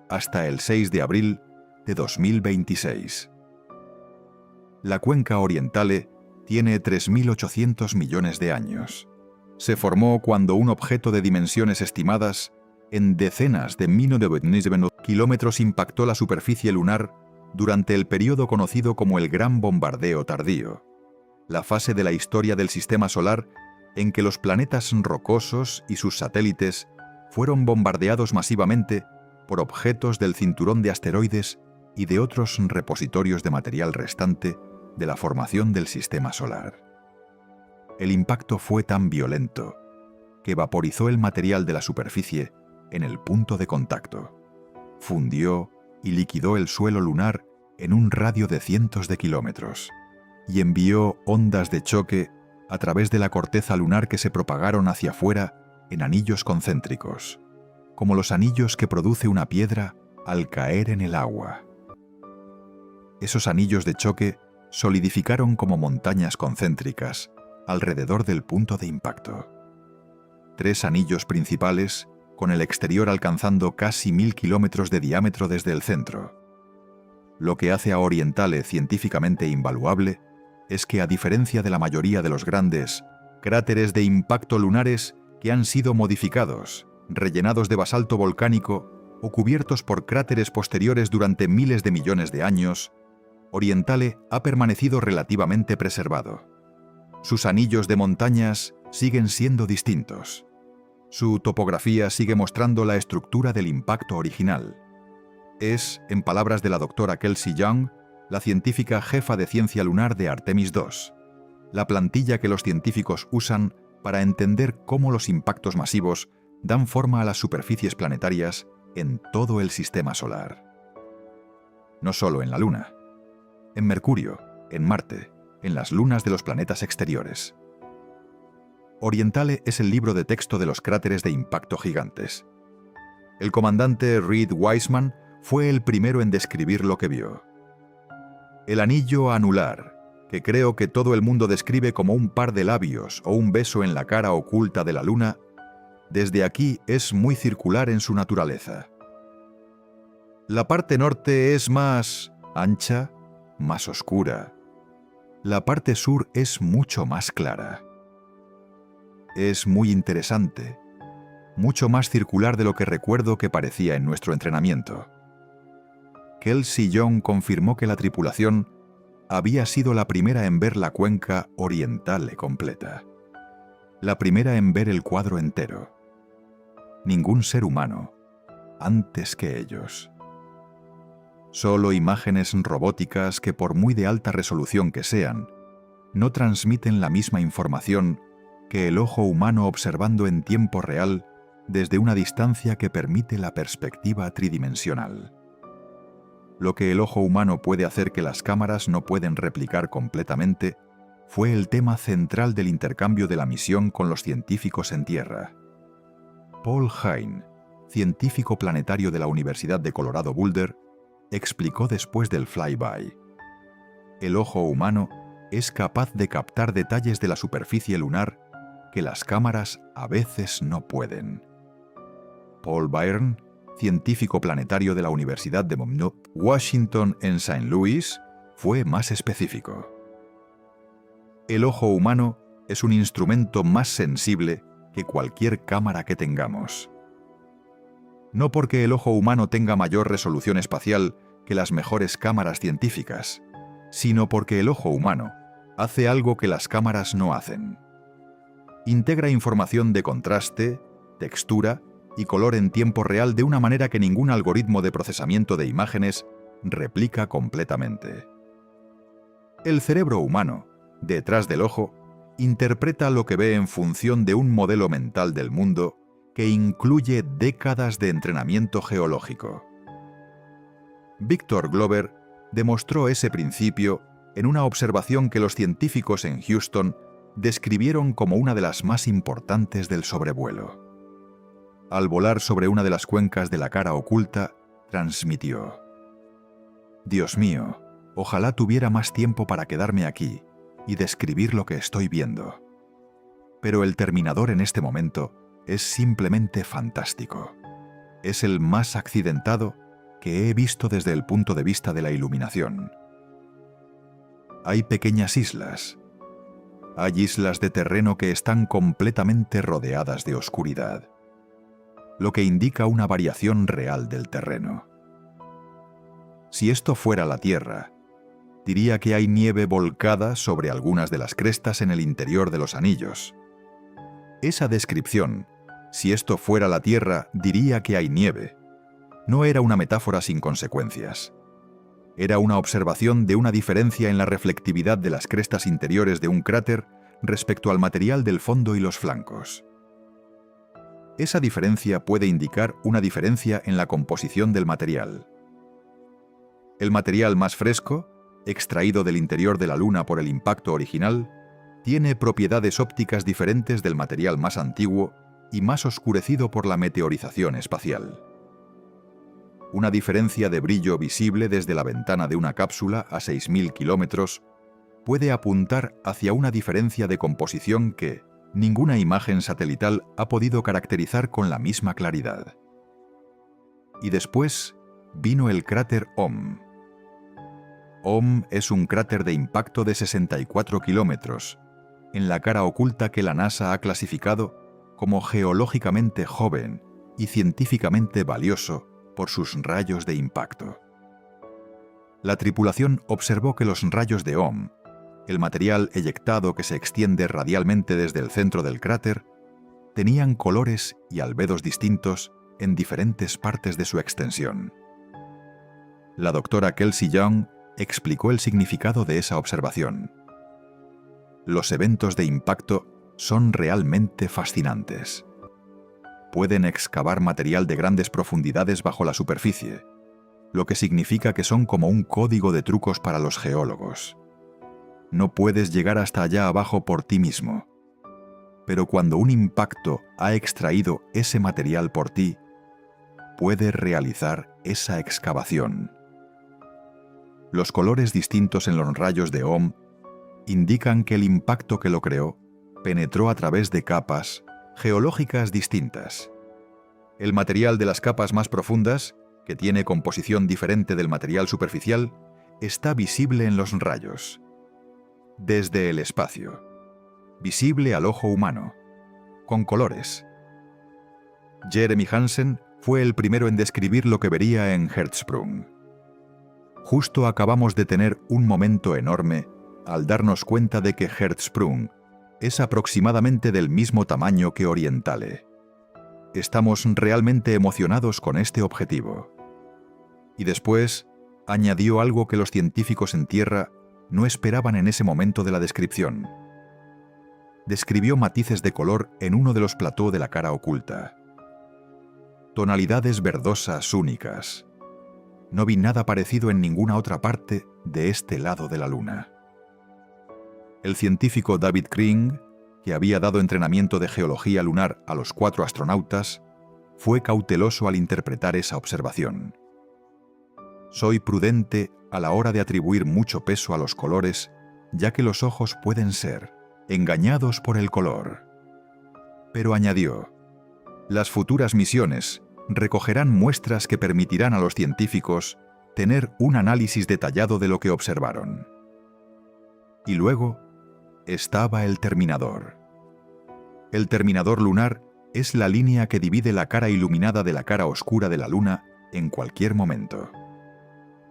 hasta el 6 de abril de 2026. La cuenca Orientale tiene 3.800 millones de años. Se formó cuando un objeto de dimensiones estimadas en decenas de kilómetros impactó la superficie lunar durante el periodo conocido como el Gran Bombardeo Tardío, la fase de la historia del Sistema Solar en que los planetas rocosos y sus satélites fueron bombardeados masivamente por objetos del cinturón de asteroides y de otros repositorios de material restante de la formación del Sistema Solar. El impacto fue tan violento que vaporizó el material de la superficie en el punto de contacto, fundió y liquidó el suelo lunar en un radio de cientos de kilómetros y envió ondas de choque a través de la corteza lunar que se propagaron hacia afuera en anillos concéntricos, como los anillos que produce una piedra al caer en el agua. Esos anillos de choque solidificaron como montañas concéntricas alrededor del punto de impacto. 3 anillos principales, con el exterior alcanzando casi 1000 kilómetros de diámetro desde el centro. Lo que hace a Orientale científicamente invaluable es que, a diferencia de la mayoría de los grandes cráteres de impacto lunares que han sido modificados, rellenados de basalto volcánico o cubiertos por cráteres posteriores durante miles de millones de años, Orientale ha permanecido relativamente preservado. Sus anillos de montañas siguen siendo distintos. Su topografía sigue mostrando la estructura del impacto original. Es, en palabras de la doctora Kelsey Young, la científica jefa de ciencia lunar de Artemis II, la plantilla que los científicos usan para entender cómo los impactos masivos dan forma a las superficies planetarias en todo el sistema solar. No solo en la Luna, en Mercurio, en Marte, en las lunas de los planetas exteriores. Orientale es el libro de texto de los cráteres de impacto gigantes. El comandante Reed Wiseman fue el primero en describir lo que vio. El anillo anular, que creo que todo el mundo describe como un par de labios o un beso en la cara oculta de la Luna, desde aquí es muy circular en su naturaleza. La parte norte es más ancha, más oscura. La parte sur es mucho más clara. Es muy interesante, mucho más circular de lo que recuerdo que parecía en nuestro entrenamiento. Kelsey Young confirmó que la tripulación había sido la primera en ver la cuenca Orientale completa, la primera en ver el cuadro entero. Ningún ser humano antes que ellos. Solo imágenes robóticas que, por muy de alta resolución que sean, no transmiten la misma información que el ojo humano observando en tiempo real desde una distancia que permite la perspectiva tridimensional. Lo que el ojo humano puede hacer que las cámaras no pueden replicar completamente fue el tema central del intercambio de la misión con los científicos en Tierra. Paul Hine, científico planetario de la Universidad de Colorado Boulder, explicó después del flyby: el ojo humano es capaz de captar detalles de la superficie lunar que las cámaras a veces no pueden. Paul Byrne, científico planetario de la Universidad de Monmouth, Washington en St. Louis, fue más específico. El ojo humano es un instrumento más sensible que cualquier cámara que tengamos. No porque el ojo humano tenga mayor resolución espacial que las mejores cámaras científicas, sino porque el ojo humano hace algo que las cámaras no hacen. Integra información de contraste, textura y color en tiempo real de una manera que ningún algoritmo de procesamiento de imágenes replica completamente. El cerebro humano, detrás del ojo, interpreta lo que ve en función de un modelo mental del mundo que incluye décadas de entrenamiento geológico. Victor Glover demostró ese principio en una observación que los científicos en Houston describieron como una de las más importantes del sobrevuelo. Al volar sobre una de las cuencas de la cara oculta, transmitió: «Dios mío, ojalá tuviera más tiempo para quedarme aquí y describir lo que estoy viendo. Pero el terminador en este momento es simplemente fantástico. Es el más accidentado que he visto desde el punto de vista de la iluminación. Hay pequeñas islas. Hay islas de terreno que están completamente rodeadas de oscuridad, lo que indica una variación real del terreno. Si esto fuera la Tierra, diría que hay nieve volcada sobre algunas de las crestas en el interior de los anillos. Esa descripción, si esto fuera la Tierra, diría que hay nieve, no era una metáfora sin consecuencias. Era una observación de una diferencia en la reflectividad de las crestas interiores de un cráter respecto al material del fondo y los flancos. Esa diferencia puede indicar una diferencia en la composición del material. El material más fresco, extraído del interior de la Luna por el impacto original, tiene propiedades ópticas diferentes del material más antiguo y más oscurecido por la meteorización espacial. Una diferencia de brillo visible desde la ventana de una cápsula a 6.000 kilómetros puede apuntar hacia una diferencia de composición que ninguna imagen satelital ha podido caracterizar con la misma claridad. Y después vino el cráter Ohm. Ohm es un cráter de impacto de 64 kilómetros, en la cara oculta que la NASA ha clasificado como geológicamente joven y científicamente valioso por sus rayos de impacto. La tripulación observó que los rayos de Ohm, el material eyectado que se extiende radialmente desde el centro del cráter, tenían colores y albedos distintos en diferentes partes de su extensión. La doctora Kelsey Young explicó el significado de esa observación. Los eventos de impacto son realmente fascinantes. Pueden excavar material de grandes profundidades bajo la superficie, lo que significa que son como un código de trucos para los geólogos. No puedes llegar hasta allá abajo por ti mismo. Pero cuando un impacto ha extraído ese material por ti, puedes realizar esa excavación. Los colores distintos en los rayos de Ohm indican que el impacto que lo creó penetró a través de capas geológicas distintas. El material de las capas más profundas, que tiene composición diferente del material superficial, está visible en los rayos. Desde el espacio. Visible al ojo humano. Con colores. Jeremy Hansen fue el primero en describir lo que vería en Hertzsprung. Justo acabamos de tener un momento enorme al darnos cuenta de que Hertzsprung es aproximadamente del mismo tamaño que Orientale. Estamos realmente emocionados con este objetivo. Y después añadió algo que los científicos en tierra no esperaban en ese momento de la descripción. Describió matices de color en uno de los platós de la cara oculta. Tonalidades verdosas únicas. No vi nada parecido en ninguna otra parte de este lado de la Luna. El científico David Kring, que había dado entrenamiento de geología lunar a los 4 astronautas, fue cauteloso al interpretar esa observación. Soy prudente a la hora de atribuir mucho peso a los colores, ya que los ojos pueden ser engañados por el color. Pero añadió, las futuras misiones recogerán muestras que permitirán a los científicos tener un análisis detallado de lo que observaron. Y luego estaba el terminador. El terminador lunar es la línea que divide la cara iluminada de la cara oscura de la Luna en cualquier momento.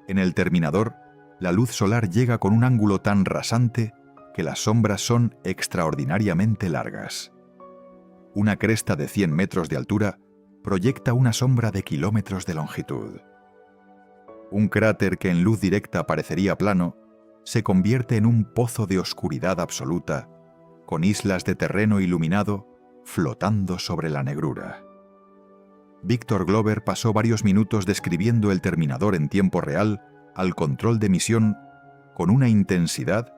En el terminador, la luz solar llega con un ángulo tan rasante que las sombras son extraordinariamente largas. Una cresta de 100 metros de altura proyecta una sombra de kilómetros de longitud. Un cráter que en luz directa parecería plano, se convierte en un pozo de oscuridad absoluta, con islas de terreno iluminado flotando sobre la negrura. Victor Glover pasó varios minutos describiendo el terminador en tiempo real al control de misión con una intensidad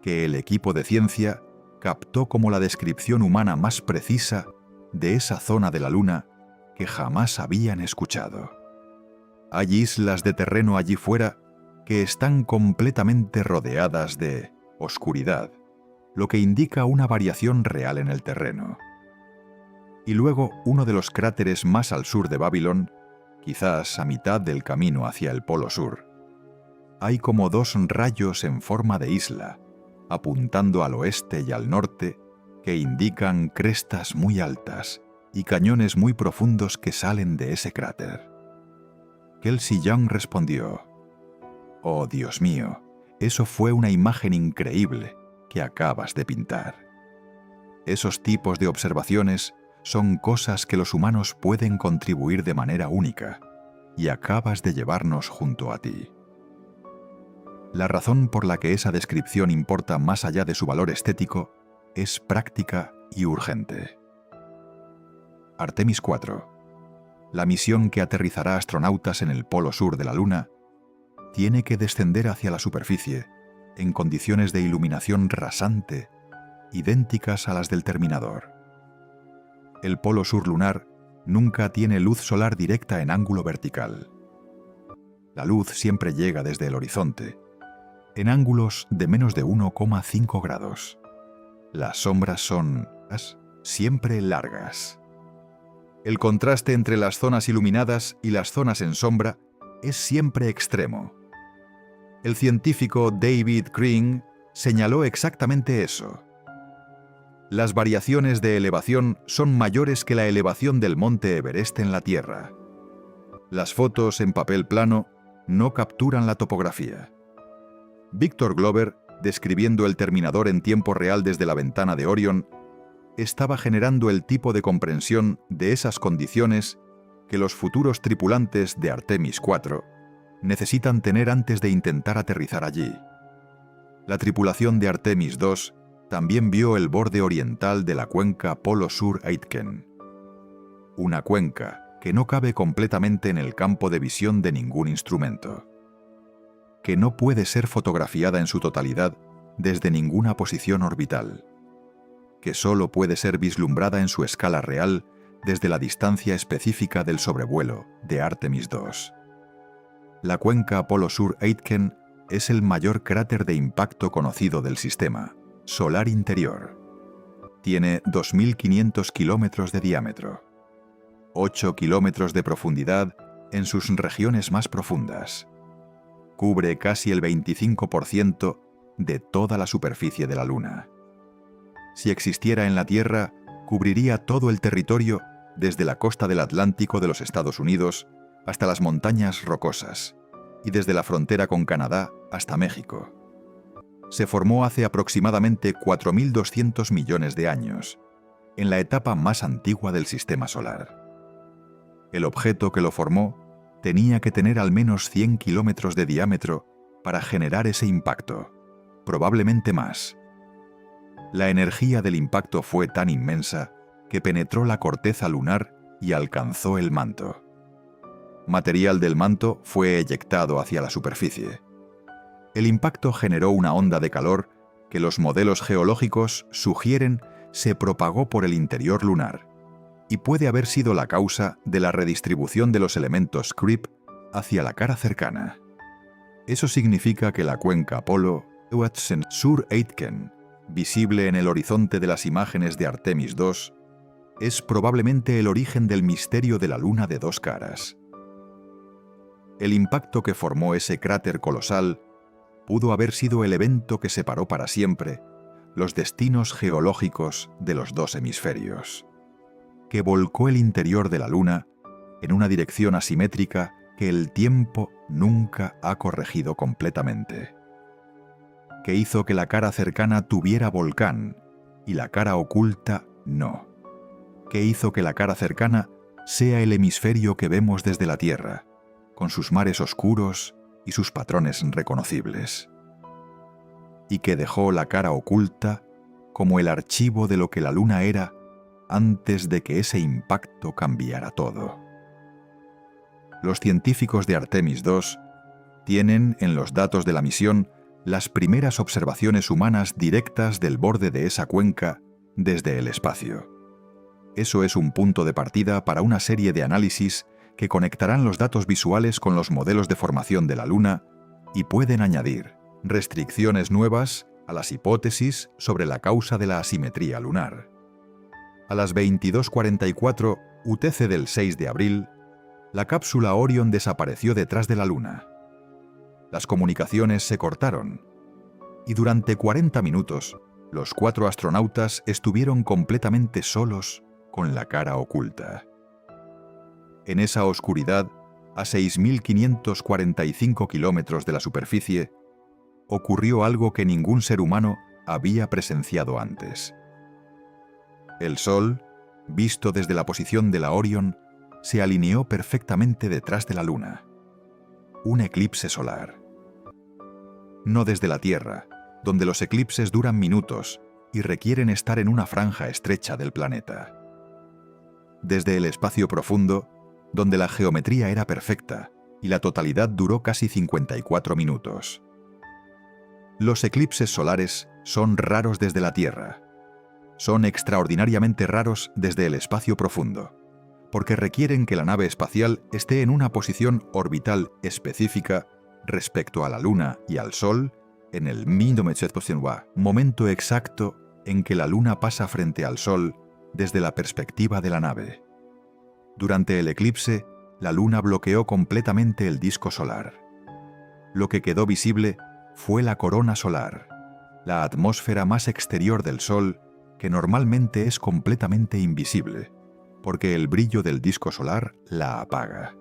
que el equipo de ciencia captó como la descripción humana más precisa de esa zona de la Luna que jamás habían escuchado. Hay islas de terreno allí fuera que están completamente rodeadas de oscuridad, lo que indica una variación real en el terreno. Y luego uno de los cráteres más al sur de Babilón, quizás a mitad del camino hacia el Polo Sur. Hay como 2 rayos en forma de isla, apuntando al oeste y al norte, que indican crestas muy altas y cañones muy profundos que salen de ese cráter. Kelsey Young respondió: «Oh, Dios mío, eso fue una imagen increíble que acabas de pintar. Esos tipos de observaciones son cosas que los humanos pueden contribuir de manera única, y acabas de llevarnos junto a ti». La razón por la que esa descripción importa más allá de su valor estético es práctica y urgente. Artemis 4, la misión que aterrizará astronautas en el polo sur de la Luna, tiene que descender hacia la superficie en condiciones de iluminación rasante, idénticas a las del terminador. El polo sur lunar nunca tiene luz solar directa en ángulo vertical. La luz siempre llega desde el horizonte, en ángulos de menos de 1,5 grados. Las sombras son siempre largas. El contraste entre las zonas iluminadas y las zonas en sombra es siempre extremo. El científico David Crane señaló exactamente eso. Las variaciones de elevación son mayores que la elevación del monte Everest en la Tierra. Las fotos en papel plano no capturan la topografía. Victor Glover, describiendo el terminador en tiempo real desde la ventana de Orion, estaba generando el tipo de comprensión de esas condiciones que los futuros tripulantes de Artemis 4 necesitan tener antes de intentar aterrizar allí. La tripulación de Artemis 2 también vio el borde oriental de la cuenca Polo Sur-Aitken, una cuenca que no cabe completamente en el campo de visión de ningún instrumento, que no puede ser fotografiada en su totalidad desde ninguna posición orbital, que solo puede ser vislumbrada en su escala real desde la distancia específica del sobrevuelo de Artemis 2. La cuenca Polo Sur-Aitken es el mayor cráter de impacto conocido del sistema solar interior. Tiene 2.500 kilómetros de diámetro, 8 kilómetros de profundidad en sus regiones más profundas. Cubre casi el 25% de toda la superficie de la Luna. Si existiera en la Tierra, cubriría todo el territorio desde la costa del Atlántico de los Estados Unidos hasta las montañas rocosas, y desde la frontera con Canadá hasta México. Se formó hace aproximadamente 4.200 millones de años, en la etapa más antigua del Sistema Solar. El objeto que lo formó tenía que tener al menos 100 kilómetros de diámetro para generar ese impacto, probablemente más. La energía del impacto fue tan inmensa que penetró la corteza lunar y alcanzó el manto. Material del manto fue eyectado hacia la superficie. El impacto generó una onda de calor que los modelos geológicos sugieren se propagó por el interior lunar y puede haber sido la causa de la redistribución de los elementos creep hacia la cara cercana. Eso significa que la cuenca Polo Sur-Aitken, visible en el horizonte de las imágenes de Artemis 2, es probablemente el origen del misterio de la luna de dos caras. El impacto que formó ese cráter colosal pudo haber sido el evento que separó para siempre los destinos geológicos de los dos hemisferios, que volcó el interior de la luna en una dirección asimétrica que el tiempo nunca ha corregido completamente, que hizo que la cara cercana tuviera volcán y la cara oculta no, que hizo que la cara cercana sea el hemisferio que vemos desde la Tierra, con sus mares oscuros y sus patrones reconocibles, y que dejó la cara oculta como el archivo de lo que la luna era antes de que ese impacto cambiara todo. Los científicos de Artemis II tienen en los datos de la misión las primeras observaciones humanas directas del borde de esa cuenca desde el espacio. Eso es un punto de partida para una serie de análisis que conectarán los datos visuales con los modelos de formación de la Luna y pueden añadir restricciones nuevas a las hipótesis sobre la causa de la asimetría lunar. A las 22:44 UTC del 6 de abril, la cápsula Orion desapareció detrás de la Luna. Las comunicaciones se cortaron y durante 40 minutos los 4 astronautas estuvieron completamente solos con la cara oculta. En esa oscuridad, a 6.545 kilómetros de la superficie, ocurrió algo que ningún ser humano había presenciado antes. El Sol, visto desde la posición de la Orion, se alineó perfectamente detrás de la Luna. Un eclipse solar. No desde la Tierra, donde los eclipses duran minutos y requieren estar en una franja estrecha del planeta. Desde el espacio profundo, donde la geometría era perfecta y la totalidad duró casi 54 minutos. Los eclipses solares son raros desde la Tierra. Son extraordinariamente raros desde el espacio profundo, porque requieren que la nave espacial esté en una posición orbital específica respecto a la Luna y al Sol en el momento exacto en que la Luna pasa frente al Sol desde la perspectiva de la nave. Durante el eclipse, la Luna bloqueó completamente el disco solar. Lo que quedó visible fue la corona solar, la atmósfera más exterior del Sol, que normalmente es completamente invisible, porque el brillo del disco solar la apaga.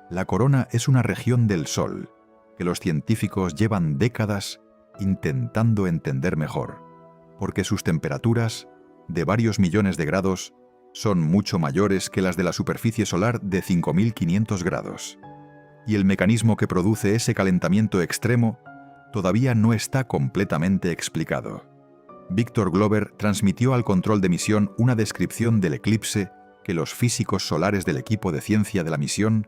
La corona es una región del Sol que los científicos llevan décadas intentando entender mejor, porque sus temperaturas, de varios millones de grados, son mucho mayores que las de la superficie solar de 5.500 grados. Y el mecanismo que produce ese calentamiento extremo todavía no está completamente explicado. Victor Glover transmitió al control de misión una descripción del eclipse que los físicos solares del equipo de ciencia de la misión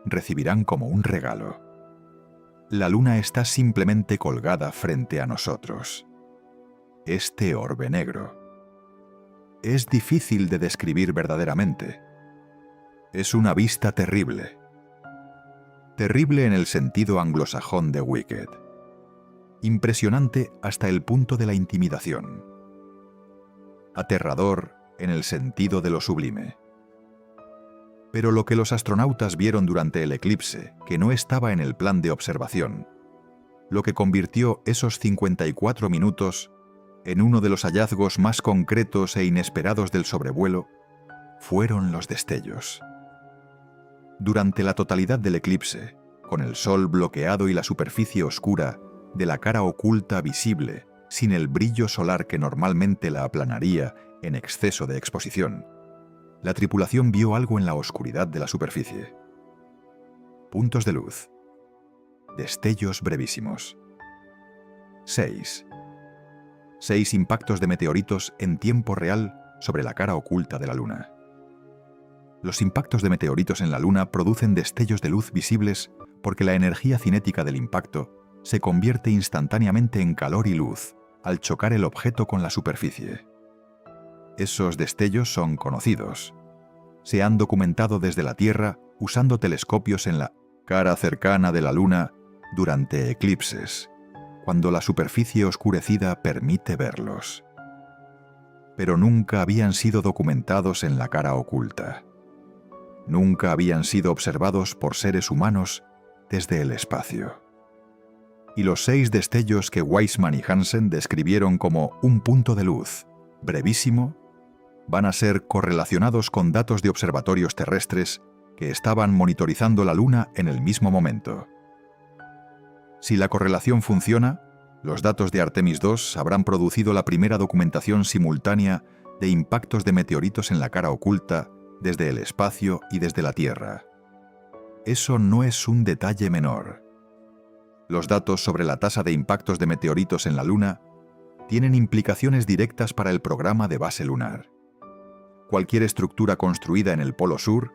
recibirán como un regalo. La Luna está simplemente colgada frente a nosotros. Este orbe negro. Es difícil de describir verdaderamente. Es una vista terrible. Terrible en el sentido anglosajón de Wicked. Impresionante hasta el punto de la intimidación. Aterrador en el sentido de lo sublime. Pero lo que los astronautas vieron durante el eclipse, que no estaba en el plan de observación, lo que convirtió esos 54 minutos en uno de los hallazgos más concretos e inesperados del sobrevuelo, fueron los destellos. Durante la totalidad del eclipse, con el Sol bloqueado y la superficie oscura de la cara oculta visible, sin el brillo solar que normalmente la aplanaría en exceso de exposición, la tripulación vio algo en la oscuridad de la superficie. Puntos de luz. Destellos brevísimos. 6 impactos de meteoritos en tiempo real sobre la cara oculta de la Luna. Los impactos de meteoritos en la Luna producen destellos de luz visibles porque la energía cinética del impacto se convierte instantáneamente en calor y luz al chocar el objeto con la superficie. Esos destellos son conocidos. Se han documentado desde la Tierra usando telescopios en la cara cercana de la Luna durante eclipses, cuando la superficie oscurecida permite verlos. pero nunca habían sido documentados en la cara oculta. Nunca habían sido observados por seres humanos desde el espacio. Y los 6 destellos que Weissman y Hansen describieron como un punto de luz, brevísimo, van a ser correlacionados con datos de observatorios terrestres que estaban monitorizando la Luna en el mismo momento. Si la correlación funciona, los datos de Artemis II habrán producido la primera documentación simultánea de impactos de meteoritos en la cara oculta desde el espacio y desde la Tierra. Eso no es un detalle menor. Los datos sobre la tasa de impactos de meteoritos en la Luna tienen implicaciones directas para el programa de base lunar. Cualquier estructura construida en el Polo Sur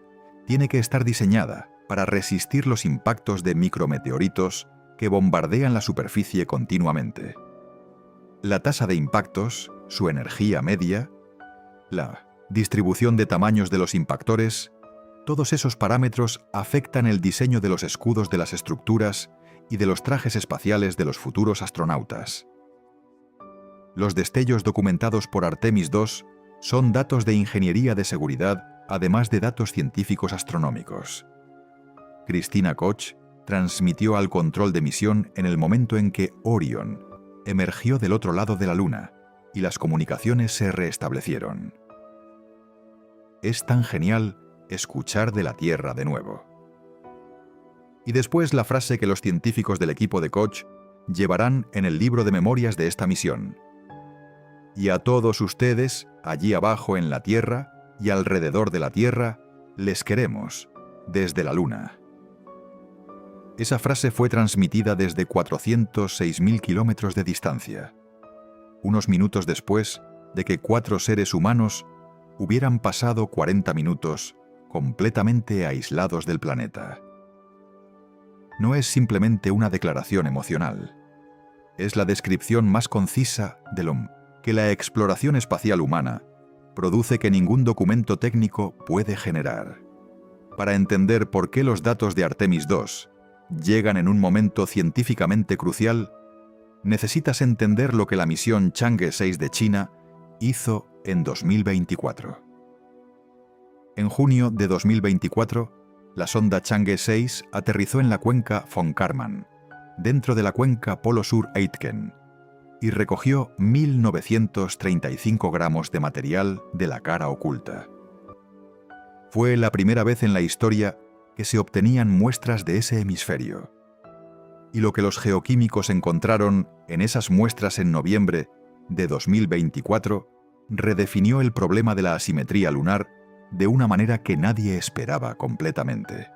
tiene que estar diseñada para resistir los impactos de micrometeoritos que bombardean la superficie continuamente. La tasa de impactos, su energía media, la distribución de tamaños de los impactores, todos esos parámetros afectan el diseño de los escudos de las estructuras y de los trajes espaciales de los futuros astronautas. Los destellos documentados por Artemis II son datos de ingeniería de seguridad, además de datos científicos astronómicos. Christina Koch transmitió al control de misión en el momento en que Orion emergió del otro lado de la Luna y las comunicaciones se restablecieron. Es tan genial escuchar de la Tierra de nuevo. Y después la frase que los científicos del equipo de Koch llevarán en el libro de memorias de esta misión. Y a todos ustedes, allí abajo en la Tierra y alrededor de la Tierra, les queremos, desde la Luna. Esa frase fue transmitida desde 406.000 kilómetros de distancia, unos minutos después de que 4 seres humanos hubieran pasado 40 minutos completamente aislados del planeta. No es simplemente una declaración emocional. Es la descripción más concisa de lo que la exploración espacial humana produce que ningún documento técnico puede generar. Para entender por qué los datos de Artemis II llegan en un momento científicamente crucial, necesitas entender lo que la misión Chang'e 6 de China hizo en 2024. En junio de 2024, la sonda Chang'e 6 aterrizó en la cuenca von Karman, dentro de la cuenca Polo Sur Aitken, y recogió 1.935 gramos de material de la cara oculta. Fue la primera vez en la historia que se obtenían muestras de ese hemisferio. Y lo que los geoquímicos encontraron en esas muestras en noviembre de 2024 redefinió el problema de la asimetría lunar de una manera que nadie esperaba completamente.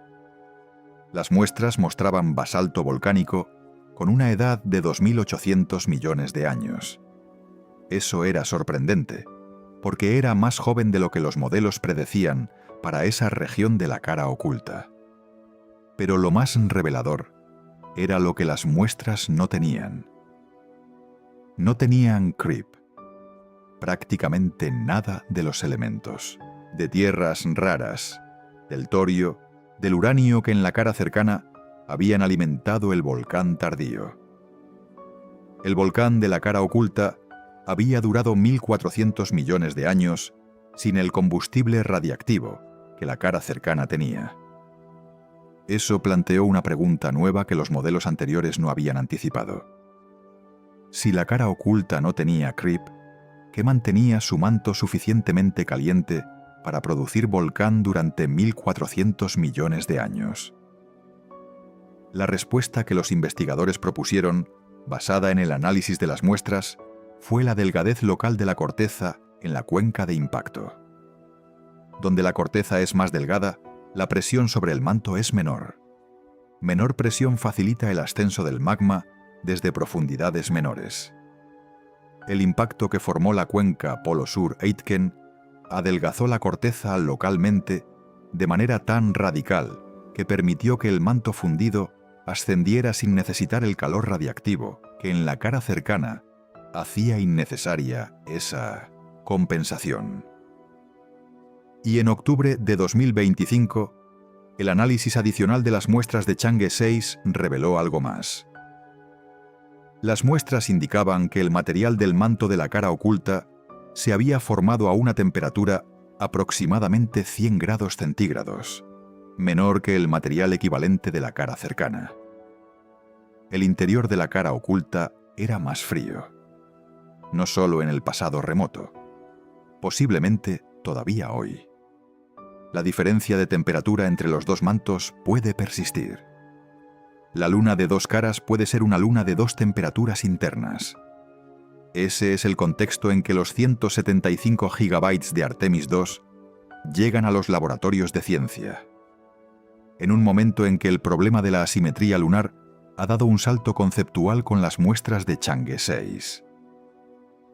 Las muestras mostraban basalto volcánico con una edad de 2.800 millones de años. Eso era sorprendente, porque era más joven de lo que los modelos predecían para esa región de la cara oculta. Pero lo más revelador era lo que las muestras no tenían. No tenían creep, prácticamente nada de los elementos, de tierras raras, del torio, del uranio que en la cara cercana habían alimentado el volcán tardío. El volcán de la cara oculta había durado 1.400 millones de años sin el combustible radiactivo que la cara cercana tenía. Eso planteó una pregunta nueva que los modelos anteriores no habían anticipado. Si la cara oculta no tenía creep, ¿qué mantenía su manto suficientemente caliente para producir volcán durante 1.400 millones de años? La respuesta que los investigadores propusieron, basada en el análisis de las muestras, fue la delgadez local de la corteza en la cuenca de impacto. Donde la corteza es más delgada, la presión sobre el manto es menor. Menor presión facilita el ascenso del magma desde profundidades menores. El impacto que formó la cuenca Polo Sur Aitken adelgazó la corteza localmente de manera tan radical que permitió que el manto fundido ascendiera sin necesitar el calor radiactivo que en la cara cercana hacía innecesaria esa compensación. Y en octubre de 2025, el análisis adicional de las muestras de Chang'e 6 reveló algo más. Las muestras indicaban que el material del manto de la cara oculta se había formado a una temperatura aproximadamente 100 grados centígrados, menor que el material equivalente de la cara cercana. El interior de la cara oculta era más frío, no solo en el pasado remoto, posiblemente todavía hoy. La diferencia de temperatura entre los dos mantos puede persistir. La luna de dos caras puede ser una luna de dos temperaturas internas. Ese es el contexto en que los 175 gigabytes de Artemis II llegan a los laboratorios de ciencia. En un momento en que el problema de la asimetría lunar ha dado un salto conceptual con las muestras de Chang'e 6.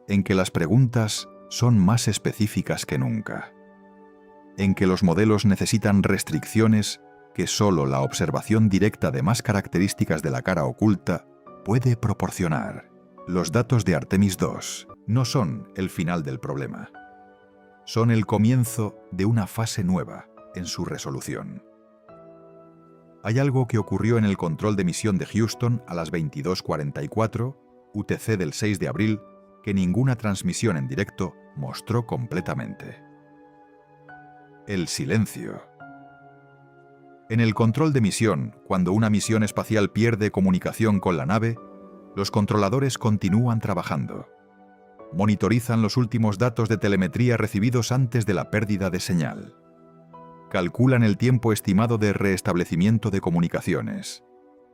En que las preguntas son más específicas que nunca. En que los modelos necesitan restricciones que solo la observación directa de más características de la cara oculta puede proporcionar. Los datos de Artemis II no son el final del problema. Son el comienzo de una fase nueva en su resolución. Hay algo que ocurrió en el control de misión de Houston a las 22:44, UTC del 6 de abril, que ninguna transmisión en directo mostró completamente. El silencio. En el control de misión, cuando una misión espacial pierde comunicación con la nave, los controladores continúan trabajando. Monitorizan los últimos datos de telemetría recibidos antes de la pérdida de señal. Calculan el tiempo estimado de restablecimiento de comunicaciones.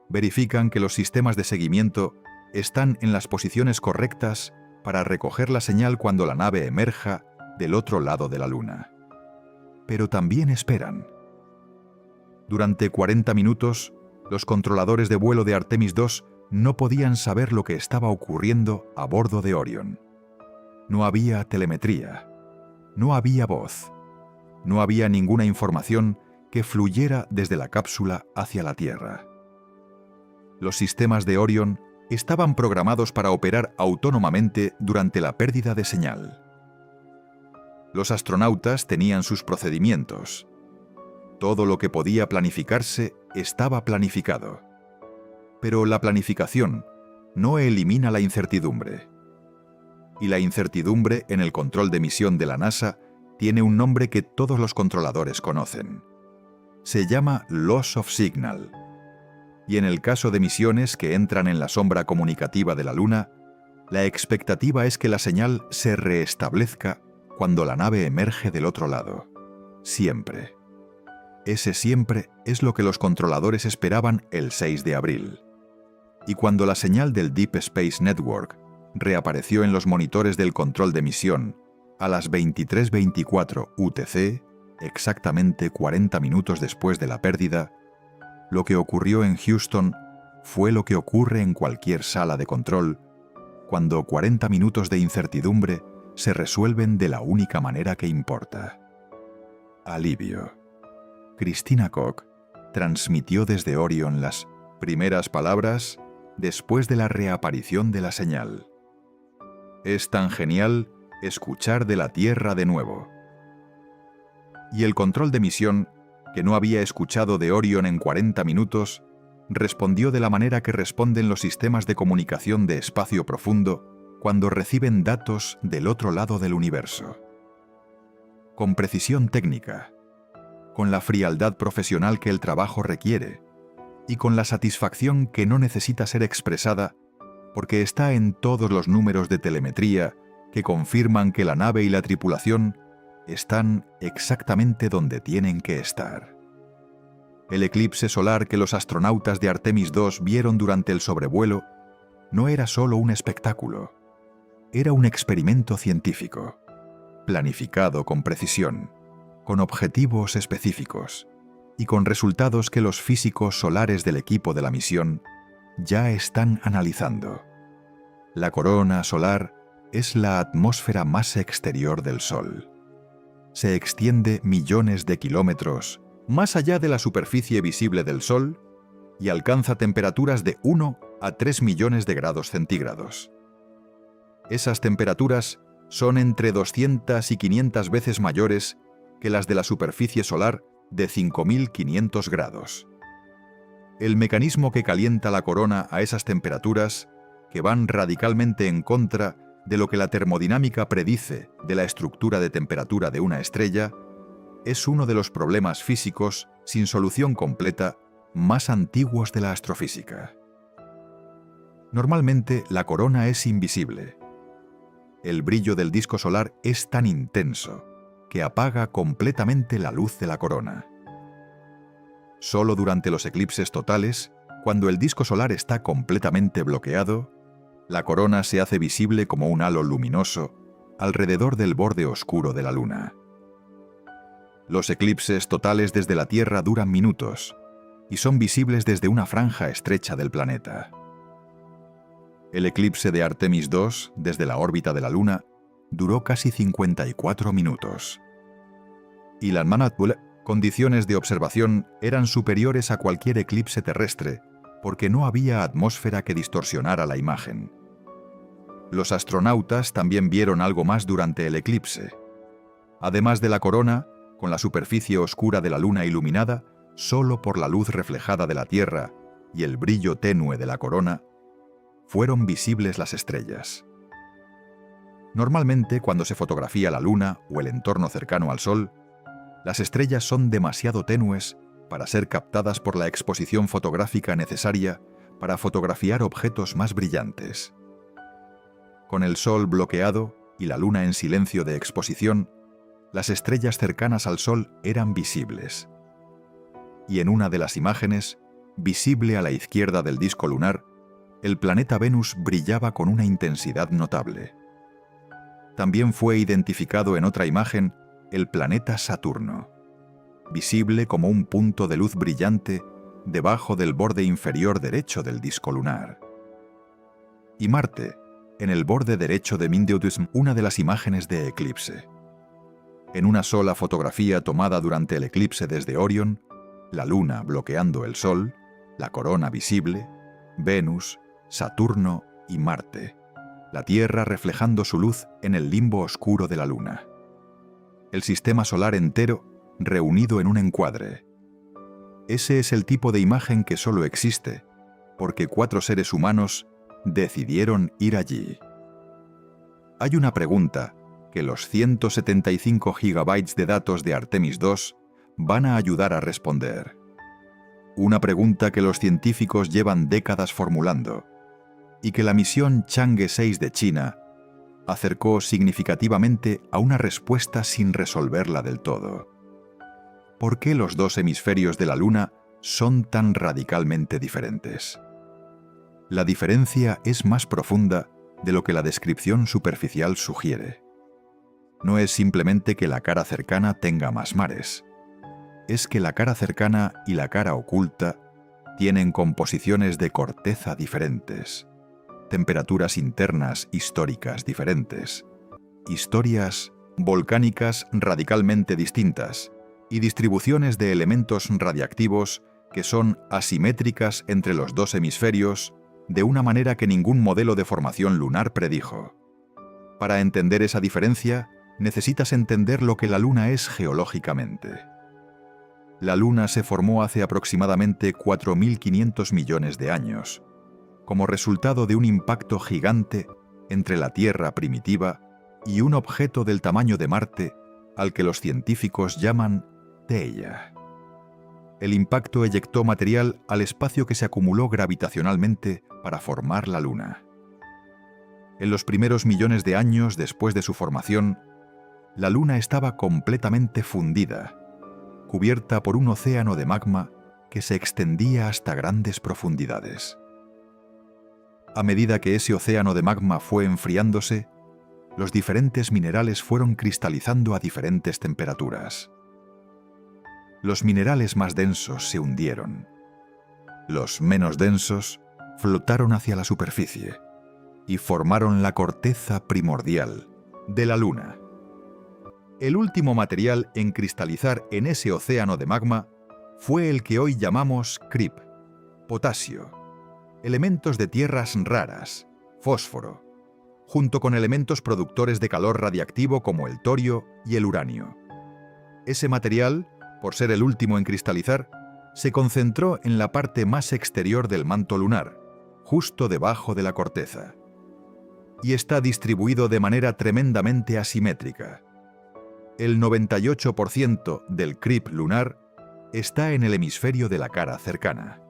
Verifican que los sistemas de seguimiento están en las posiciones correctas para recoger la señal cuando la nave emerja del otro lado de la Luna. Pero también esperan. Durante 40 minutos, los controladores de vuelo de Artemis II no podían saber lo que estaba ocurriendo a bordo de Orion. No había telemetría, no había voz, no había ninguna información que fluyera desde la cápsula hacia la Tierra. Los sistemas de Orion estaban programados para operar autónomamente durante la pérdida de señal. Los astronautas tenían sus procedimientos. Todo lo que podía planificarse estaba planificado. Pero la planificación no elimina la incertidumbre. Y la incertidumbre en el control de misión de la NASA tiene un nombre que todos los controladores conocen. Se llama Loss of Signal. Y en el caso de misiones que entran en la sombra comunicativa de la Luna, la expectativa es que la señal se restablezca cuando la nave emerge del otro lado. Siempre. Ese siempre es lo que los controladores esperaban el 6 de abril. Y cuando la señal del Deep Space Network reapareció en los monitores del control de misión a las 23:24 UTC, exactamente 40 minutos después de la pérdida, lo que ocurrió en Houston fue lo que ocurre en cualquier sala de control, cuando 40 minutos de incertidumbre se resuelven de la única manera que importa. Alivio. Christina Koch transmitió desde Orion las primeras palabras después de la reaparición de la señal. Es tan genial escuchar de la Tierra de nuevo. Y el control de misión, que no había escuchado de Orion en 40 minutos, respondió de la manera que responden los sistemas de comunicación de espacio profundo cuando reciben datos del otro lado del universo. Con precisión técnica, con la frialdad profesional que el trabajo requiere, y con la satisfacción que no necesita ser expresada porque está en todos los números de telemetría que confirman que la nave y la tripulación están exactamente donde tienen que estar. El eclipse solar que los astronautas de Artemis II vieron durante el sobrevuelo no era solo un espectáculo, era un experimento científico, planificado con precisión, con objetivos específicos y con resultados que los físicos solares del equipo de la misión ya están analizando. La corona solar es la atmósfera más exterior del Sol. Se extiende millones de kilómetros más allá de la superficie visible del Sol y alcanza temperaturas de 1 a 3 millones de grados centígrados. Esas temperaturas son entre 200 y 500 veces mayores que las de la superficie solar de 5.500 grados. El mecanismo que calienta la corona a esas temperaturas, que van radicalmente en contra de lo que la termodinámica predice de la estructura de temperatura de una estrella, es uno de los problemas físicos sin solución completa más antiguos de la astrofísica. Normalmente la corona es invisible. El brillo del disco solar es tan intenso que apaga completamente la luz de la corona. Solo durante los eclipses totales, cuando el disco solar está completamente bloqueado, la corona se hace visible como un halo luminoso alrededor del borde oscuro de la Luna. Los eclipses totales desde la Tierra duran minutos y son visibles desde una franja estrecha del planeta. El eclipse de Artemis II, desde la órbita de la Luna, duró casi 54 minutos. Y las condiciones de observación eran superiores a cualquier eclipse terrestre, porque no había atmósfera que distorsionara la imagen. Los astronautas también vieron algo más durante el eclipse. Además de la corona, con la superficie oscura de la Luna iluminada solo por la luz reflejada de la Tierra y el brillo tenue de la corona, fueron visibles las estrellas. Normalmente, cuando se fotografía la Luna o el entorno cercano al Sol, las estrellas son demasiado tenues para ser captadas por la exposición fotográfica necesaria para fotografiar objetos más brillantes. Con el Sol bloqueado y la Luna en silencio de exposición, las estrellas cercanas al Sol eran visibles. Y en una de las imágenes, visible a la izquierda del disco lunar, el planeta Venus brillaba con una intensidad notable. También fue identificado en otra imagen el planeta Saturno, visible como un punto de luz brillante debajo del borde inferior derecho del disco lunar. Y Marte, en el borde derecho de Mindeudus, una de las imágenes de eclipse. En una sola fotografía tomada durante el eclipse desde Orión, la Luna bloqueando el Sol, la corona visible, Venus, Saturno y Marte, la Tierra reflejando su luz en el limbo oscuro de la Luna. El sistema solar entero reunido en un encuadre. Ese es el tipo de imagen que solo existe, porque 4 seres humanos decidieron ir allí. Hay una pregunta que los 175 gigabytes de datos de Artemis II van a ayudar a responder. Una pregunta que los científicos llevan décadas formulando y que la misión Chang'e 6 de China acercó significativamente a una respuesta sin resolverla del todo. ¿Por qué los 2 hemisferios de la Luna son tan radicalmente diferentes? La diferencia es más profunda de lo que la descripción superficial sugiere. No es simplemente que la cara cercana tenga más mares. Es que la cara cercana y la cara oculta tienen composiciones de corteza diferentes, temperaturas internas históricas diferentes, historias volcánicas radicalmente distintas y distribuciones de elementos radiactivos que son asimétricas entre los 2 hemisferios de una manera que ningún modelo de formación lunar predijo. Para entender esa diferencia, necesitas entender lo que la Luna es geológicamente. La Luna se formó hace aproximadamente 4.500 millones de años, como resultado de un impacto gigante entre la Tierra primitiva y un objeto del tamaño de Marte al que los científicos llaman Theia. El impacto eyectó material al espacio que se acumuló gravitacionalmente para formar la Luna. En los primeros millones de años después de su formación, la Luna estaba completamente fundida, cubierta por un océano de magma que se extendía hasta grandes profundidades. A medida que ese océano de magma fue enfriándose, los diferentes minerales fueron cristalizando a diferentes temperaturas. Los minerales más densos se hundieron. Los menos densos flotaron hacia la superficie y formaron la corteza primordial de la Luna. El último material en cristalizar en ese océano de magma fue el que hoy llamamos crip, potasio, elementos de tierras raras, fósforo, junto con elementos productores de calor radiactivo como el torio y el uranio. Ese material, por ser el último en cristalizar, se concentró en la parte más exterior del manto lunar, justo debajo de la corteza. y está distribuido de manera tremendamente asimétrica. El 98% del creep lunar está en el hemisferio de la cara cercana.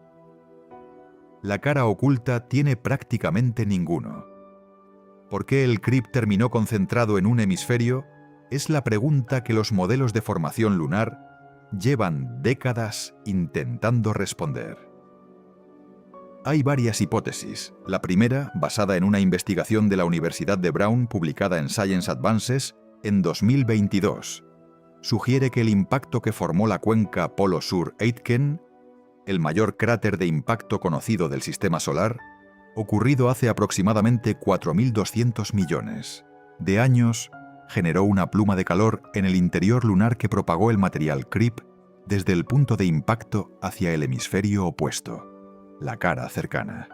La cara oculta tiene prácticamente ninguno. ¿Por qué el creep terminó concentrado en un hemisferio? Es la pregunta que los modelos de formación lunar llevan décadas intentando responder. Hay varias hipótesis. La primera, basada en una investigación de la Universidad de Brown publicada en Science Advances en 2022, sugiere que el impacto que formó la cuenca Polo Sur-Aitken, el mayor cráter de impacto conocido del Sistema Solar, ocurrido hace aproximadamente 4.200 millones de años, generó una pluma de calor en el interior lunar que propagó el material creep desde el punto de impacto hacia el hemisferio opuesto, la cara cercana.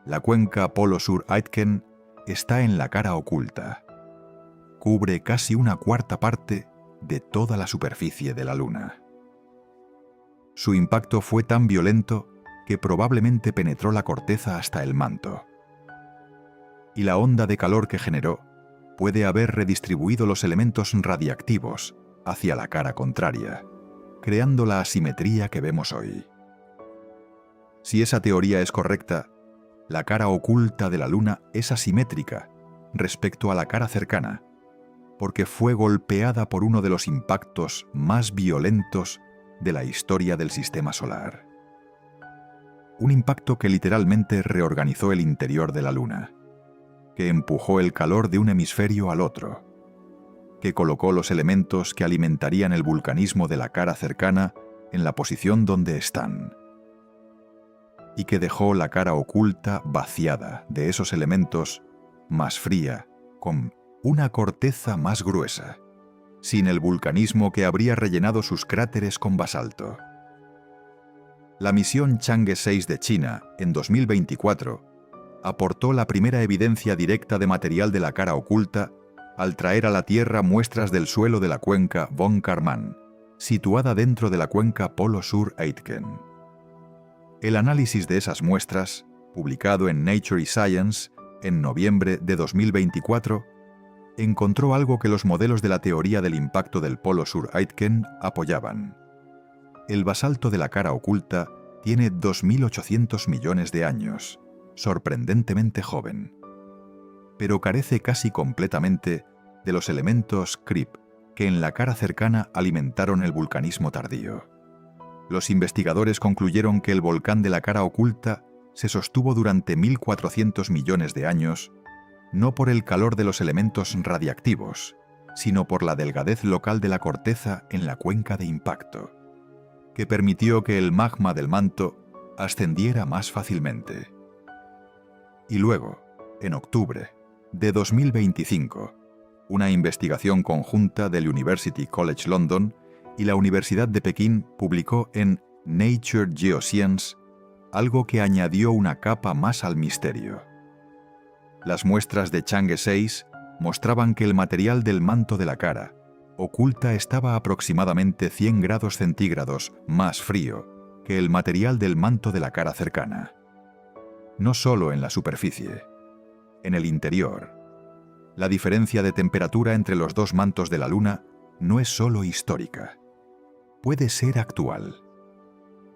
La cuenca Polo Sur-Aitken está en la cara oculta. Cubre casi una cuarta parte de toda la superficie de la Luna. Su impacto fue tan violento que probablemente penetró la corteza hasta el manto. Y la onda de calor que generó puede haber redistribuido los elementos radiactivos hacia la cara contraria, creando la asimetría que vemos hoy. Si esa teoría es correcta, la cara oculta de la Luna es asimétrica respecto a la cara cercana, porque fue golpeada por uno de los impactos más violentos de la historia del Sistema Solar. Un impacto que literalmente reorganizó el interior de la Luna, que empujó el calor de un hemisferio al otro, que colocó los elementos que alimentarían el vulcanismo de la cara cercana en la posición donde están, y que dejó la cara oculta vaciada de esos elementos, más fría, con una corteza más gruesa, sin el vulcanismo que habría rellenado sus cráteres con basalto. La misión Chang'e 6 de China, en 2024, aportó la primera evidencia directa de material de la cara oculta al traer a la Tierra muestras del suelo de la cuenca Von Karman, situada dentro de la cuenca Polo Sur-Aitken. El análisis de esas muestras, publicado en Nature y Science en noviembre de 2024, encontró algo que los modelos de la teoría del impacto del Polo Sur-Aitken apoyaban. El basalto de la cara oculta tiene 2.800 millones de años, sorprendentemente joven, pero carece casi completamente de los elementos creep que en la cara cercana alimentaron el vulcanismo tardío. Los investigadores concluyeron que el volcán de la cara oculta se sostuvo durante 1.400 millones de años, no por el calor de los elementos radiactivos, sino por la delgadez local de la corteza en la cuenca de impacto, que permitió que el magma del manto ascendiera más fácilmente. Y luego, en octubre de 2025, una investigación conjunta del University College London y la Universidad de Pekín publicó en Nature Geoscience algo que añadió una capa más al misterio. Las muestras de Chang'e 6 mostraban que el material del manto de la cara oculta estaba aproximadamente 100 grados centígrados más frío que el material del manto de la cara cercana. No solo en la superficie, en el interior. La diferencia de temperatura entre los dos mantos de la Luna no es solo histórica, puede ser actual.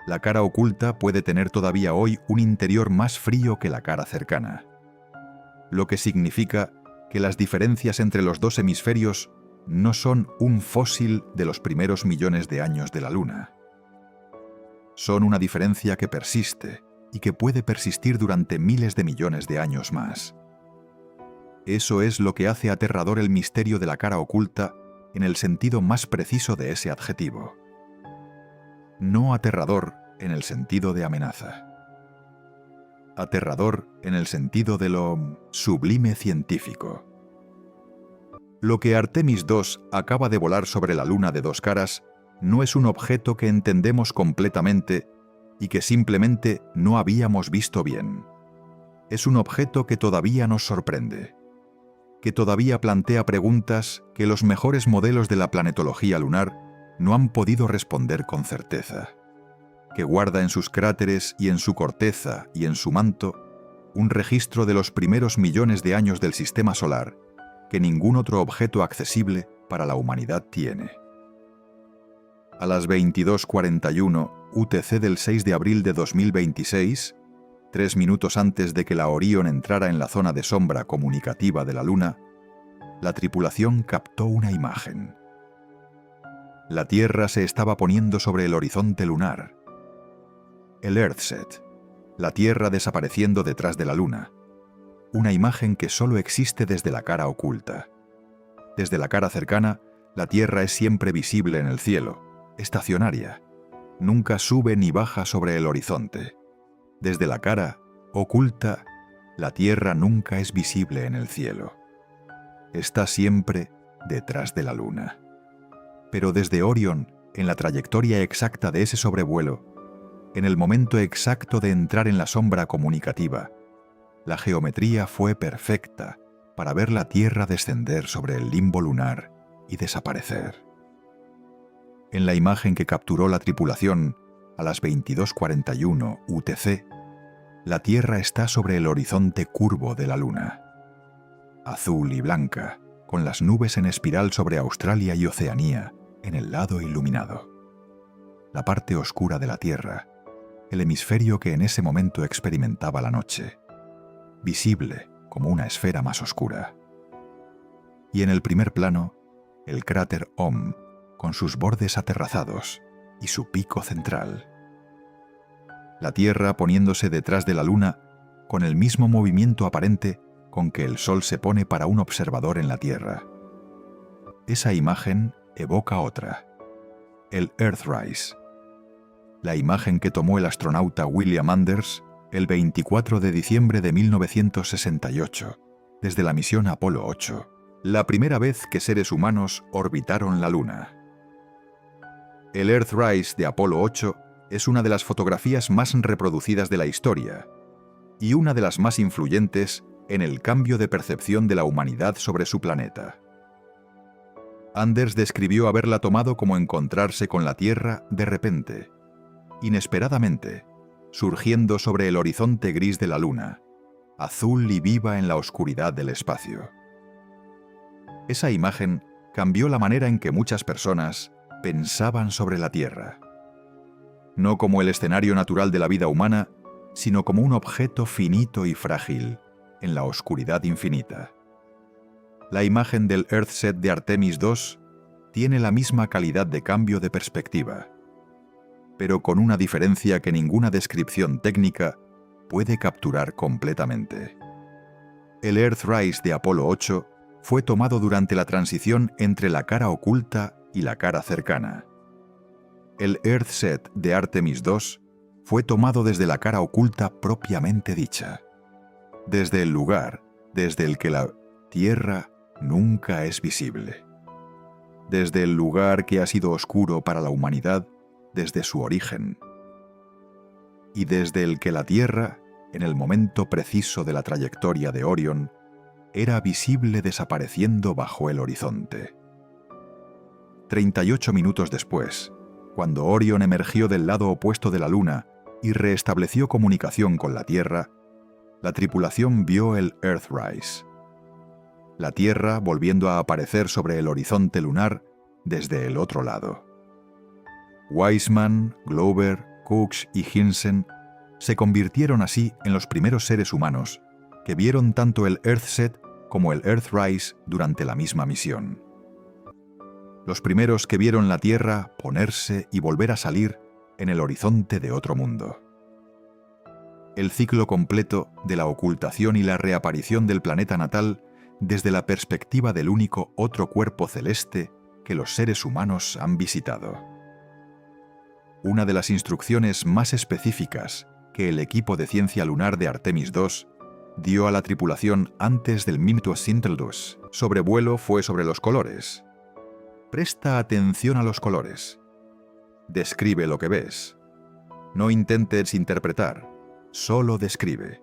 La cara oculta puede tener todavía hoy un interior más frío que la cara cercana, lo que significa que las diferencias entre los dos hemisferios no son un fósil de los primeros millones de años de la Luna. Son una diferencia que persiste y que puede persistir durante miles de millones de años más. Eso es lo que hace aterrador el misterio de la cara oculta en el sentido más preciso de ese adjetivo. No aterrador en el sentido de amenaza. Aterrador en el sentido de lo sublime científico. Lo que Artemis II acaba de volar sobre la Luna de dos caras no es un objeto que entendemos completamente y que simplemente no habíamos visto bien. Es un objeto que todavía nos sorprende, que todavía plantea preguntas que los mejores modelos de la planetología lunar no han podido responder con certeza, que guarda en sus cráteres y en su corteza y en su manto un registro de los primeros millones de años del Sistema Solar que ningún otro objeto accesible para la humanidad tiene. A las 22:41 UTC del 6 de abril de 2026, 3 minutos antes de que la Orion entrara en la zona de sombra comunicativa de la Luna, la tripulación captó una imagen. La Tierra se estaba poniendo sobre el horizonte lunar. El Earthset, la Tierra desapareciendo detrás de la Luna. Una imagen que solo existe desde la cara oculta. Desde la cara cercana, la Tierra es siempre visible en el cielo, estacionaria. Nunca sube ni baja sobre el horizonte. Desde la cara oculta, la Tierra nunca es visible en el cielo. Está siempre detrás de la Luna. Pero desde Orion, en la trayectoria exacta de ese sobrevuelo, en el momento exacto de entrar en la sombra comunicativa, la geometría fue perfecta para ver la Tierra descender sobre el limbo lunar y desaparecer. En la imagen que capturó la tripulación a las 22:41 UTC, la Tierra está sobre el horizonte curvo de la Luna. Azul y blanca, con las nubes en espiral sobre Australia y Oceanía en el lado iluminado. La parte oscura de la Tierra, el hemisferio que en ese momento experimentaba la noche, visible como una esfera más oscura. Y en el primer plano, el cráter Ohm, con sus bordes aterrazados y su pico central. La Tierra poniéndose detrás de la Luna con el mismo movimiento aparente con que el Sol se pone para un observador en la Tierra. Esa imagen evoca otra, el Earthrise, la imagen que tomó el astronauta William Anders el 24 de diciembre de 1968, desde la misión Apolo 8, la primera vez que seres humanos orbitaron la Luna. El Earthrise de Apolo 8 es una de las fotografías más reproducidas de la historia y una de las más influyentes en el cambio de percepción de la humanidad sobre su planeta. Anders describió haberla tomado como encontrarse con la Tierra de repente, inesperadamente, surgiendo sobre el horizonte gris de la Luna, azul y viva en la oscuridad del espacio. Esa imagen cambió la manera en que muchas personas pensaban sobre la Tierra. No como el escenario natural de la vida humana, sino como un objeto finito y frágil en la oscuridad infinita. La imagen del Earthset de Artemis II tiene la misma calidad de cambio de perspectiva, pero con una diferencia que ninguna descripción técnica puede capturar completamente. El Earthrise de Apolo 8 fue tomado durante la transición entre la cara oculta y la cara cercana. El Earthset de Artemis II fue tomado desde la cara oculta propiamente dicha, desde el lugar desde el que la Tierra nunca es visible, desde el lugar que ha sido oscuro para la humanidad desde su origen, y desde el que la Tierra, en el momento preciso de la trayectoria de Orion, era visible desapareciendo bajo el horizonte. 38 minutos después, cuando Orion emergió del lado opuesto de la Luna y restableció comunicación con la Tierra, la tripulación vio el Earthrise. La Tierra volviendo a aparecer sobre el horizonte lunar desde el otro lado. Weissman, Glover, Cooks y Hinsen se convirtieron así en los primeros seres humanos que vieron tanto el Earthset como el Earthrise durante la misma misión. Los primeros que vieron la Tierra ponerse y volver a salir en el horizonte de otro mundo. El ciclo completo de la ocultación y la reaparición del planeta natal desde la perspectiva del único otro cuerpo celeste que los seres humanos han visitado. Una de las instrucciones más específicas que el equipo de ciencia lunar de Artemis II dio a la tripulación antes del Minuto Sinteldus sobrevuelo fue sobre los colores. Presta atención a los colores. Describe lo que ves. No intentes interpretar, solo describe.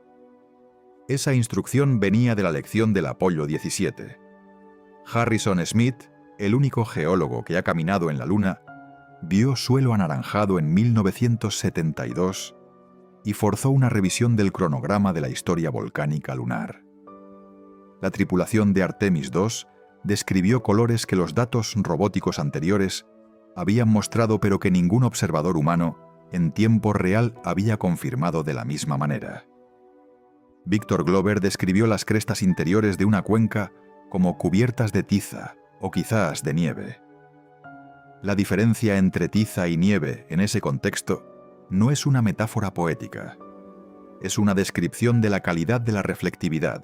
Esa instrucción venía de la lección del Apolo 17. Harrison Smith, el único geólogo que ha caminado en la Luna, vio suelo anaranjado en 1972 y forzó una revisión del cronograma de la historia volcánica lunar. La tripulación de Artemis II describió colores que los datos robóticos anteriores habían mostrado, pero que ningún observador humano en tiempo real había confirmado de la misma manera. Victor Glover describió las crestas interiores de una cuenca como cubiertas de tiza o quizás de nieve. La diferencia entre tiza y nieve en ese contexto no es una metáfora poética. Es una descripción de la calidad de la reflectividad,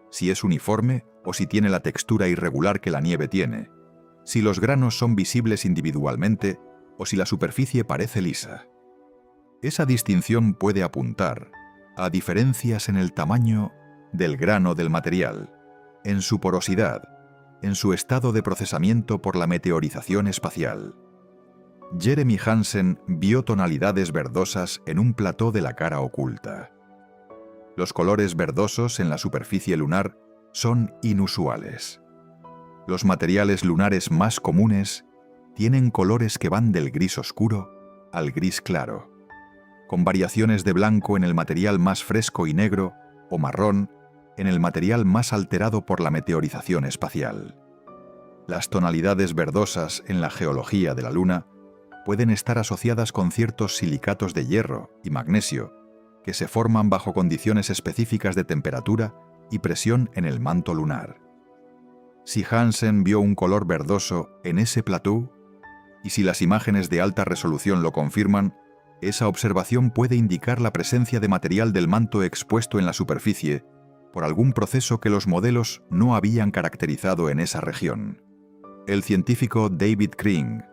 si es uniforme o si tiene la textura irregular que la nieve tiene, si los granos son visibles individualmente o si la superficie parece lisa. Esa distinción puede apuntar a diferencias en el tamaño del grano del material, en su porosidad, en su estado de procesamiento por la meteorización espacial. Jeremy Hansen vio tonalidades verdosas en un plató de la cara oculta. Los colores verdosos en la superficie lunar son inusuales. Los materiales lunares más comunes tienen colores que van del gris oscuro al gris claro, con variaciones de blanco en el material más fresco y negro o marrón en el material más alterado por la meteorización espacial. Las tonalidades verdosas en la geología de la Luna pueden estar asociadas con ciertos silicatos de hierro y magnesio que se forman bajo condiciones específicas de temperatura y presión en el manto lunar. Si Hansen vio un color verdoso en ese plató, y si las imágenes de alta resolución lo confirman, esa observación puede indicar la presencia de material del manto expuesto en la superficie por algún proceso que los modelos no habían caracterizado en esa región. El científico David Kring,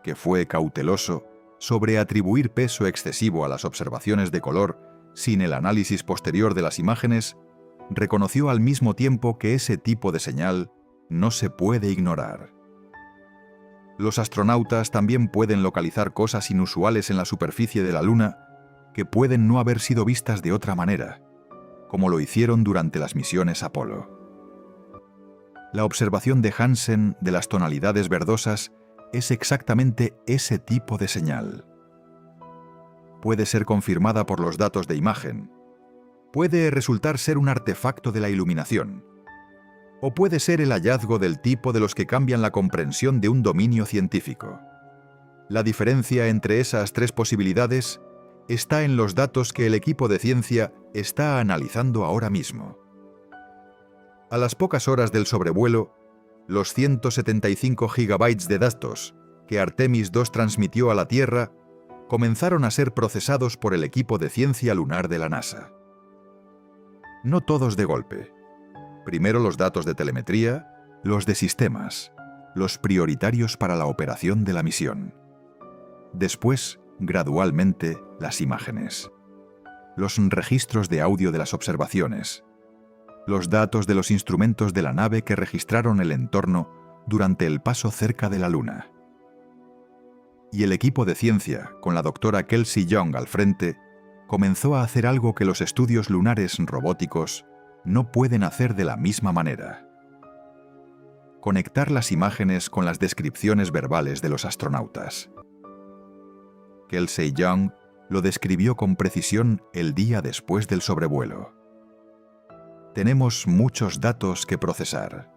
que fue cauteloso sobre atribuir peso excesivo a las observaciones de color sin el análisis posterior de las imágenes, reconoció al mismo tiempo que ese tipo de señal no se puede ignorar. Los astronautas también pueden localizar cosas inusuales en la superficie de la Luna que pueden no haber sido vistas de otra manera, como lo hicieron durante las misiones Apolo. La observación de Hansen de las tonalidades verdosas es exactamente ese tipo de señal. Puede ser confirmada por los datos de imagen, puede resultar ser un artefacto de la iluminación, o puede ser el hallazgo del tipo de los que cambian la comprensión de un dominio científico. La diferencia entre esas tres posibilidades está en los datos que el equipo de ciencia está analizando ahora mismo. A las pocas horas del sobrevuelo, los 175 gigabytes de datos que Artemis II transmitió a la Tierra comenzaron a ser procesados por el equipo de ciencia lunar de la NASA. No todos de golpe. Primero los datos de telemetría, los de sistemas, los prioritarios para la operación de la misión. Después, gradualmente, las imágenes. Los registros de audio de las observaciones. Los datos de los instrumentos de la nave que registraron el entorno durante el paso cerca de la Luna. Y el equipo de ciencia, con la doctora Kelsey Young al frente, comenzó a hacer algo que los estudios lunares robóticos no pueden hacer de la misma manera: conectar las imágenes con las descripciones verbales de los astronautas. Kelsey Young lo describió con precisión el día después del sobrevuelo. Tenemos muchos datos que procesar.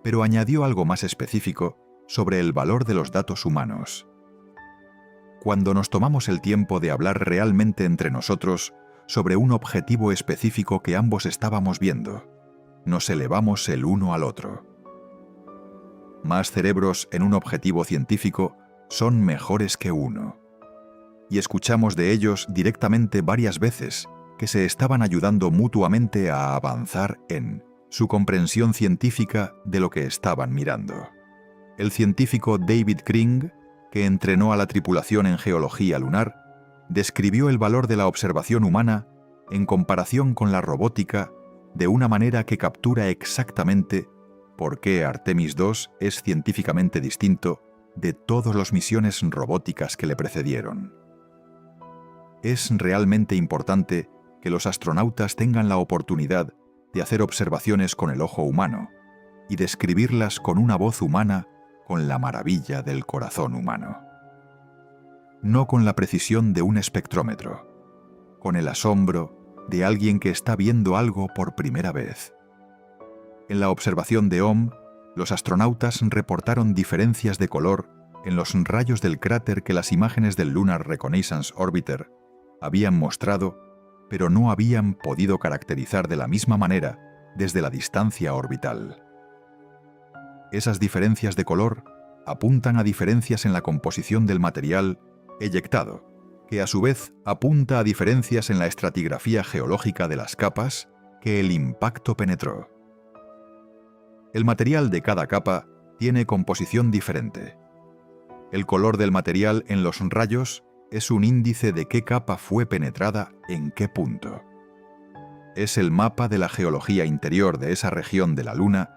Pero añadió algo más específico sobre el valor de los datos humanos. Cuando nos tomamos el tiempo de hablar realmente entre nosotros sobre un objetivo específico que ambos estábamos viendo, nos elevamos el uno al otro. Más cerebros en un objetivo científico son mejores que uno. Y escuchamos de ellos directamente varias veces que se estaban ayudando mutuamente a avanzar en su comprensión científica de lo que estaban mirando. El científico David Kring, que entrenó a la tripulación en geología lunar, describió el valor de la observación humana en comparación con la robótica de una manera que captura exactamente por qué Artemis II es científicamente distinto de todas las misiones robóticas que le precedieron. Es realmente importante que los astronautas tengan la oportunidad de hacer observaciones con el ojo humano y describirlas con una voz humana, con la maravilla del corazón humano. No con la precisión de un espectrómetro, con el asombro de alguien que está viendo algo por primera vez. En la observación de Ohm, los astronautas reportaron diferencias de color en los rayos del cráter que las imágenes del Lunar Reconnaissance Orbiter habían mostrado, pero no habían podido caracterizar de la misma manera desde la distancia orbital. Esas diferencias de color apuntan a diferencias en la composición del material eyectado, que a su vez apunta a diferencias en la estratigrafía geológica de las capas que el impacto penetró. El material de cada capa tiene composición diferente. El color del material en los rayos es un índice de qué capa fue penetrada en qué punto. Es el mapa de la geología interior de esa región de la Luna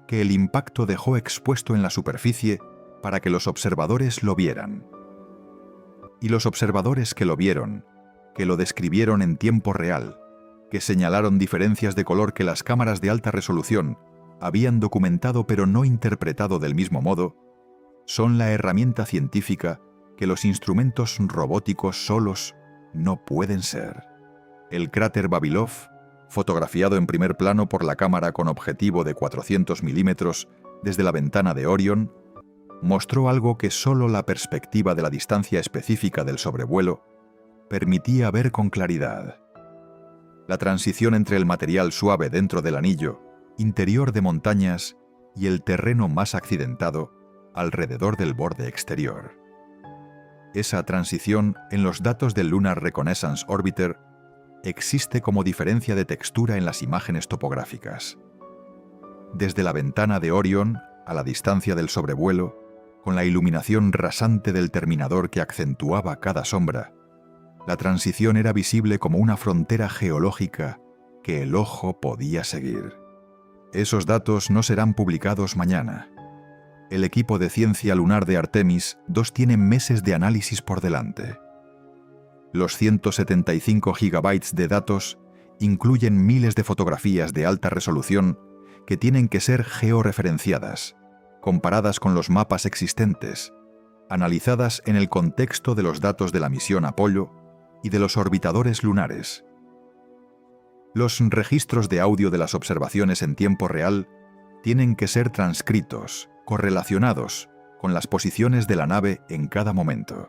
que el impacto dejó expuesto en la superficie para que los observadores lo vieran. Y los observadores que lo vieron, que lo describieron en tiempo real, que señalaron diferencias de color que las cámaras de alta resolución habían documentado pero no interpretado del mismo modo, son la herramienta científica que los instrumentos robóticos solos no pueden ser. El cráter Vavilov, fotografiado en primer plano por la cámara con objetivo de 400 milímetros desde la ventana de Orion, mostró algo que solo la perspectiva de la distancia específica del sobrevuelo permitía ver con claridad. La transición entre el material suave dentro del anillo interior de montañas y el terreno más accidentado alrededor del borde exterior. Esa transición en los datos del Lunar Reconnaissance Orbiter existe como diferencia de textura en las imágenes topográficas. Desde la ventana de Orion, a la distancia del sobrevuelo, con la iluminación rasante del terminador que acentuaba cada sombra, la transición era visible como una frontera geológica que el ojo podía seguir. Esos datos no serán publicados mañana. El equipo de ciencia lunar de Artemis II tiene meses de análisis por delante. Los 175 gigabytes de datos incluyen miles de fotografías de alta resolución que tienen que ser georreferenciadas, comparadas con los mapas existentes, analizadas en el contexto de los datos de la misión Apollo y de los orbitadores lunares. Los registros de audio de las observaciones en tiempo real tienen que ser transcritos, correlacionados con las posiciones de la nave en cada momento,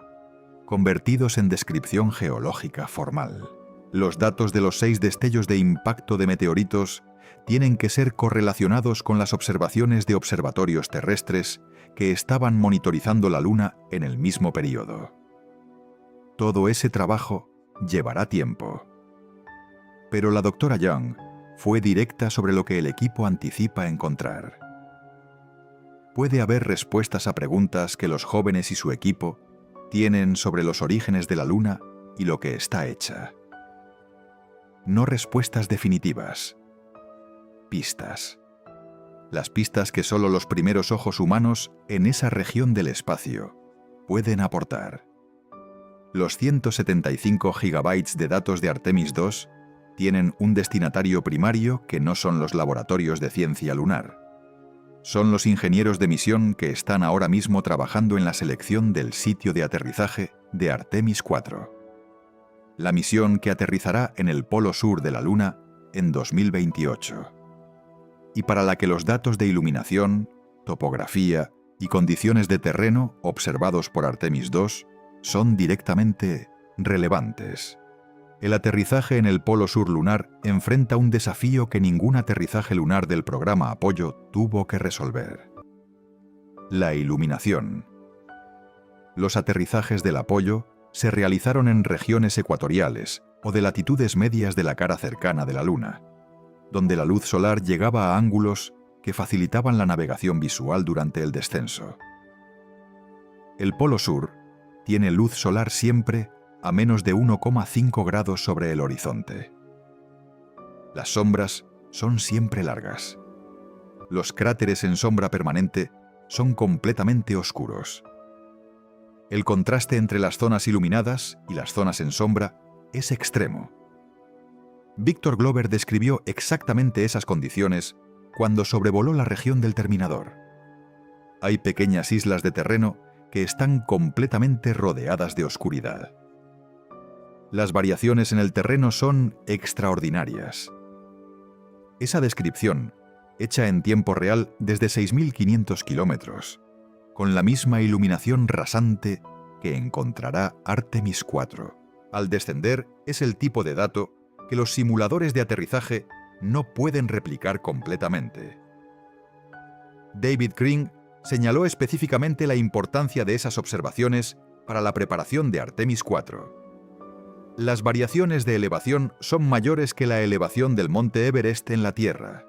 convertidos en descripción geológica formal. Los datos de los 6 destellos de impacto de meteoritos tienen que ser correlacionados con las observaciones de observatorios terrestres que estaban monitorizando la Luna en el mismo periodo. Todo ese trabajo llevará tiempo. Pero la doctora Young fue directa sobre lo que el equipo anticipa encontrar. Puede haber respuestas a preguntas que los jóvenes y su equipo tienen sobre los orígenes de la Luna y lo que está hecha. No respuestas definitivas. Pistas. Las pistas que solo los primeros ojos humanos en esa región del espacio pueden aportar. Los 175 gigabytes de datos de Artemis II tienen un destinatario primario que no son los laboratorios de ciencia lunar. Son los ingenieros de misión que están ahora mismo trabajando en la selección del sitio de aterrizaje de Artemis IV. La misión que aterrizará en el polo sur de la Luna en 2028. Y para la que los datos de iluminación, topografía y condiciones de terreno observados por Artemis II son directamente relevantes. El aterrizaje en el polo sur lunar enfrenta un desafío que ningún aterrizaje lunar del programa Apollo tuvo que resolver: la iluminación. Los aterrizajes del Apollo se realizaron en regiones ecuatoriales o de latitudes medias de la cara cercana de la Luna, donde la luz solar llegaba a ángulos que facilitaban la navegación visual durante el descenso. El polo sur tiene luz solar siempre a menos de 1,5 grados sobre el horizonte. Las sombras son siempre largas. Los cráteres en sombra permanente son completamente oscuros. El contraste entre las zonas iluminadas y las zonas en sombra es extremo. Victor Glover describió exactamente esas condiciones cuando sobrevoló la región del terminador. Hay pequeñas islas de terreno que están completamente rodeadas de oscuridad. Las variaciones en el terreno son extraordinarias. Esa descripción, hecha en tiempo real desde 6.500 kilómetros, con la misma iluminación rasante que encontrará Artemis 4. Al descender, es el tipo de dato que los simuladores de aterrizaje no pueden replicar completamente. David Crane señaló específicamente la importancia de esas observaciones para la preparación de Artemis 4. Las variaciones de elevación son mayores que la elevación del monte Everest en la Tierra.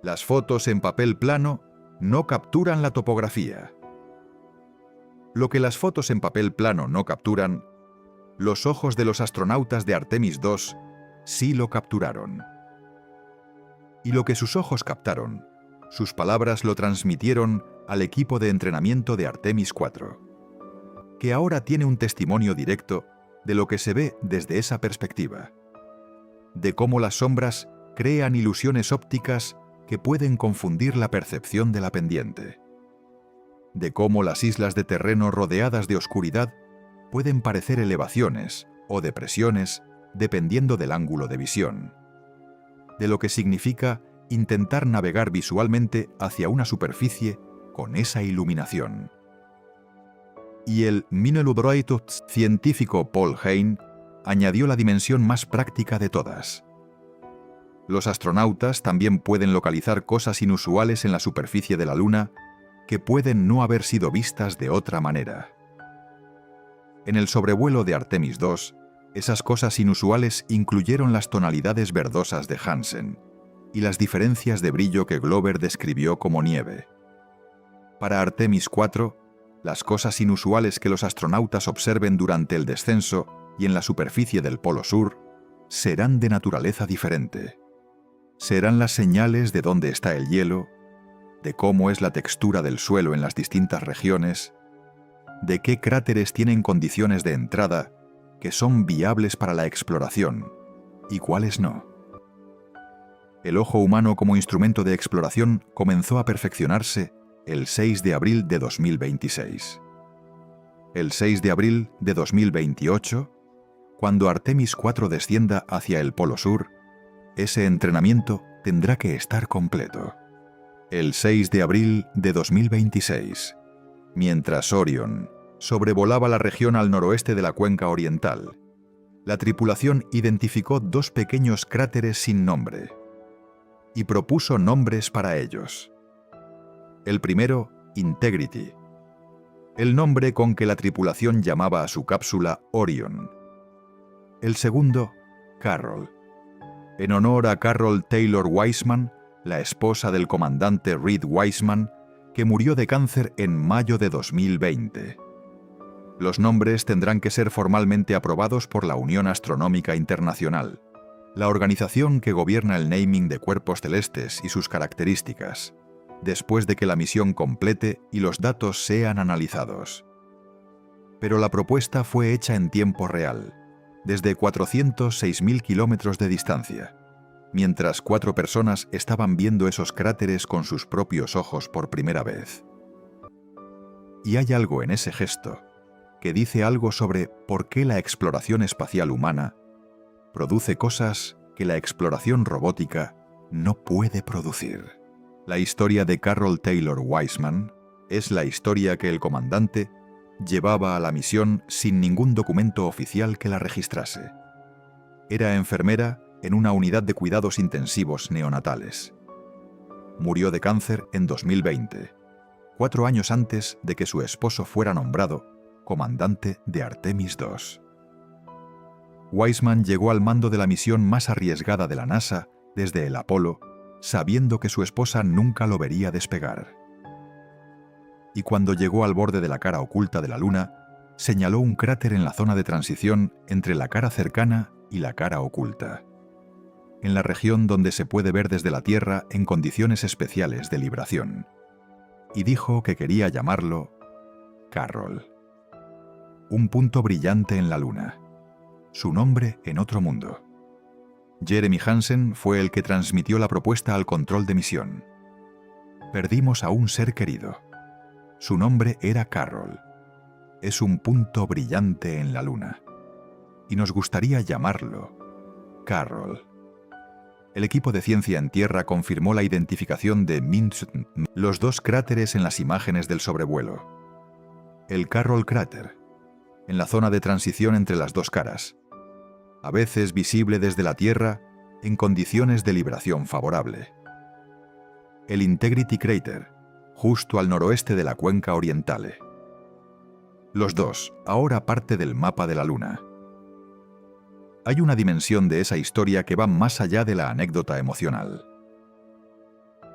Las fotos en papel plano no capturan la topografía. Lo que las fotos en papel plano no capturan, los ojos de los astronautas de Artemis 2 sí lo capturaron. Y lo que sus ojos captaron, sus palabras lo transmitieron al equipo de entrenamiento de Artemis 4, que ahora tiene un testimonio directo de lo que se ve desde esa perspectiva, de cómo las sombras crean ilusiones ópticas que pueden confundir la percepción de la pendiente, de cómo las islas de terreno rodeadas de oscuridad pueden parecer elevaciones o depresiones dependiendo del ángulo de visión, de lo que significa intentar navegar visualmente hacia una superficie con esa iluminación. Y el Minnelubroitut científico Paul Hein añadió la dimensión más práctica de todas. Los astronautas también pueden localizar cosas inusuales en la superficie de la Luna que pueden no haber sido vistas de otra manera. En el sobrevuelo de Artemis 2, esas cosas inusuales incluyeron las tonalidades verdosas de Hansen y las diferencias de brillo que Glover describió como nieve. Para Artemis 4, las cosas inusuales que los astronautas observen durante el descenso y en la superficie del Polo Sur serán de naturaleza diferente. Serán las señales de dónde está el hielo, de cómo es la textura del suelo en las distintas regiones, de qué cráteres tienen condiciones de entrada que son viables para la exploración y cuáles no. El ojo humano como instrumento de exploración comenzó a perfeccionarse el 6 de abril de 2026. El 6 de abril de 2028, cuando Artemis 4 descienda hacia el Polo Sur, ese entrenamiento tendrá que estar completo. El 6 de abril de 2026, mientras Orion sobrevolaba la región al noroeste de la cuenca oriental, la tripulación identificó dos pequeños cráteres sin nombre y propuso nombres para ellos. El primero, Integrity, el nombre con que la tripulación llamaba a su cápsula Orion. El segundo, Carroll, en honor a Carroll Taylor Wiseman, la esposa del comandante Reed Wiseman, que murió de cáncer en mayo de 2020. Los nombres tendrán que ser formalmente aprobados por la Unión Astronómica Internacional, la organización que gobierna el naming de cuerpos celestes y sus características, después de que la misión complete y los datos sean analizados. Pero la propuesta fue hecha en tiempo real, desde 406.000 kilómetros de distancia, mientras 4 personas estaban viendo esos cráteres con sus propios ojos por primera vez. Y hay algo en ese gesto que dice algo sobre por qué la exploración espacial humana produce cosas que la exploración robótica no puede producir. La historia de Carroll Taylor Wiseman es la historia que el comandante llevaba a la misión sin ningún documento oficial que la registrase. Era enfermera en una unidad de cuidados intensivos neonatales. Murió de cáncer en 2020, 4 años antes de que su esposo fuera nombrado comandante de Artemis 2. Wiseman llegó al mando de la misión más arriesgada de la NASA desde el Apolo, sabiendo que su esposa nunca lo vería despegar. Y cuando llegó al borde de la cara oculta de la Luna, señaló un cráter en la zona de transición entre la cara cercana y la cara oculta, en la región donde se puede ver desde la Tierra en condiciones especiales de libración, y dijo que quería llamarlo Carroll. Un punto brillante en la Luna, su nombre en otro mundo. Jeremy Hansen fue el que transmitió la propuesta al control de misión. Perdimos a un ser querido. Su nombre era Carroll. Es un punto brillante en la Luna. y nos gustaría llamarlo Carroll. El equipo de ciencia en tierra confirmó la identificación de los dos cráteres en las imágenes del sobrevuelo. El Carroll Crater, en la zona de transición entre las dos caras, a veces visible desde la Tierra en condiciones de libración favorable. El Integrity Crater, justo al noroeste de la cuenca orientale. Los dos, ahora parte del mapa de la Luna. Hay una dimensión de esa historia que va más allá de la anécdota emocional.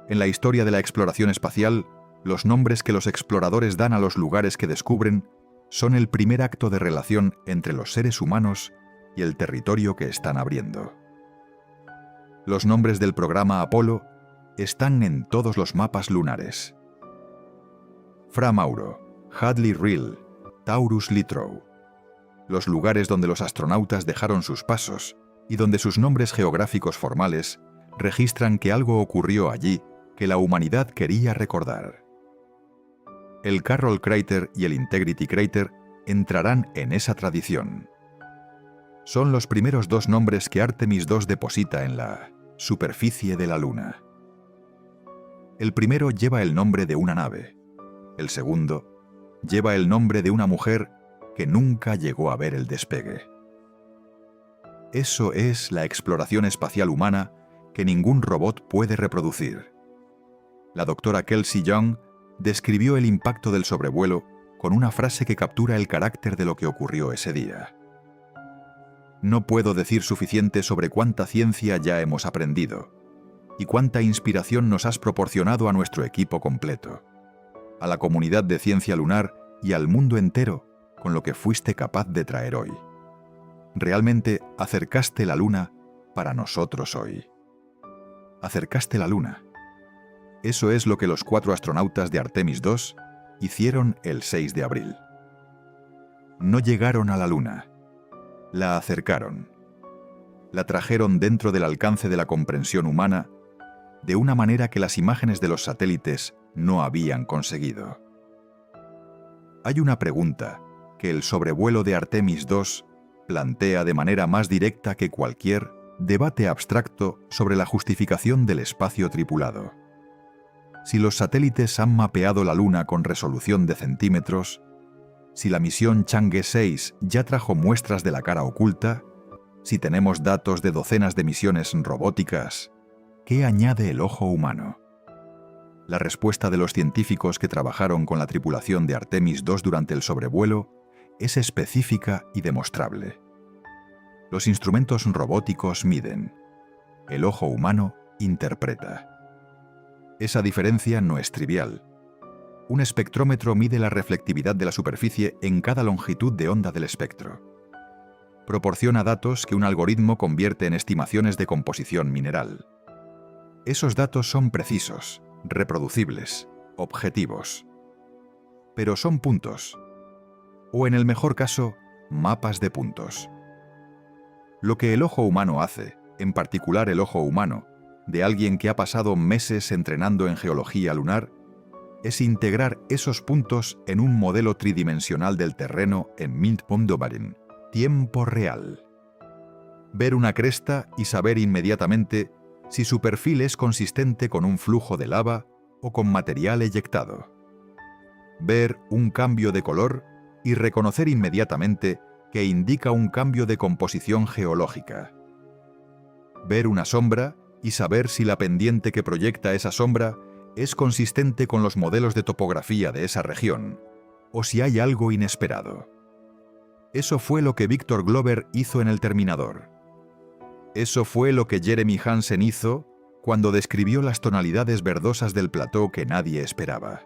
En la historia de la exploración espacial, los nombres que los exploradores dan a los lugares que descubren son el primer acto de relación entre los seres humanos y el territorio que están abriendo. Los nombres del programa Apolo están en todos los mapas lunares. Fra Mauro, Hadley Rill, Taurus Littrow. Los lugares donde los astronautas dejaron sus pasos y donde sus nombres geográficos formales registran que algo ocurrió allí que la humanidad quería recordar. El Carroll Crater y el Integrity Crater entrarán en esa tradición. Son los primeros dos nombres que Artemis II deposita en la superficie de la Luna. El primero lleva el nombre de una nave. El segundo lleva el nombre de una mujer que nunca llegó a ver el despegue. Eso es la exploración espacial humana que ningún robot puede reproducir. La doctora Kelsey Young describió el impacto del sobrevuelo con una frase que captura el carácter de lo que ocurrió ese día. No puedo decir suficiente sobre cuánta ciencia ya hemos aprendido y cuánta inspiración nos has proporcionado a nuestro equipo completo, a la comunidad de ciencia lunar y al mundo entero con lo que fuiste capaz de traer hoy. Realmente acercaste la Luna para nosotros hoy. Acercaste la Luna. Eso es lo que los 4 astronautas de Artemis II hicieron el 6 de abril. No llegaron a la Luna. La acercaron. La trajeron dentro del alcance de la comprensión humana de una manera que las imágenes de los satélites no habían conseguido. Hay una pregunta que el sobrevuelo de Artemis II plantea de manera más directa que cualquier debate abstracto sobre la justificación del espacio tripulado. Si los satélites han mapeado la Luna con resolución de centímetros, si la misión Chang'e 6 ya trajo muestras de la cara oculta, si tenemos datos de docenas de misiones robóticas, ¿qué añade el ojo humano? La respuesta de los científicos que trabajaron con la tripulación de Artemis II durante el sobrevuelo es específica y demostrable. Los instrumentos robóticos miden. El ojo humano interpreta. Esa diferencia no es trivial. Un espectrómetro mide la reflectividad de la superficie en cada longitud de onda del espectro. Proporciona datos que un algoritmo convierte en estimaciones de composición mineral. Esos datos son precisos, reproducibles, objetivos. Pero son puntos. O en el mejor caso, mapas de puntos. Lo que el ojo humano hace, en particular el ojo humano, de alguien que ha pasado meses entrenando en geología lunar, es integrar esos puntos en un modelo tridimensional del terreno en Miltpunktdobarin, tiempo real. Ver una cresta y saber inmediatamente si su perfil es consistente con un flujo de lava o con material eyectado. Ver un cambio de color y reconocer inmediatamente que indica un cambio de composición geológica. Ver una sombra y saber si la pendiente que proyecta esa sombra es consistente con los modelos de topografía de esa región, o si hay algo inesperado. Eso fue lo que Victor Glover hizo en El Terminador. Eso fue lo que Jeremy Hansen hizo cuando describió las tonalidades verdosas del plató que nadie esperaba.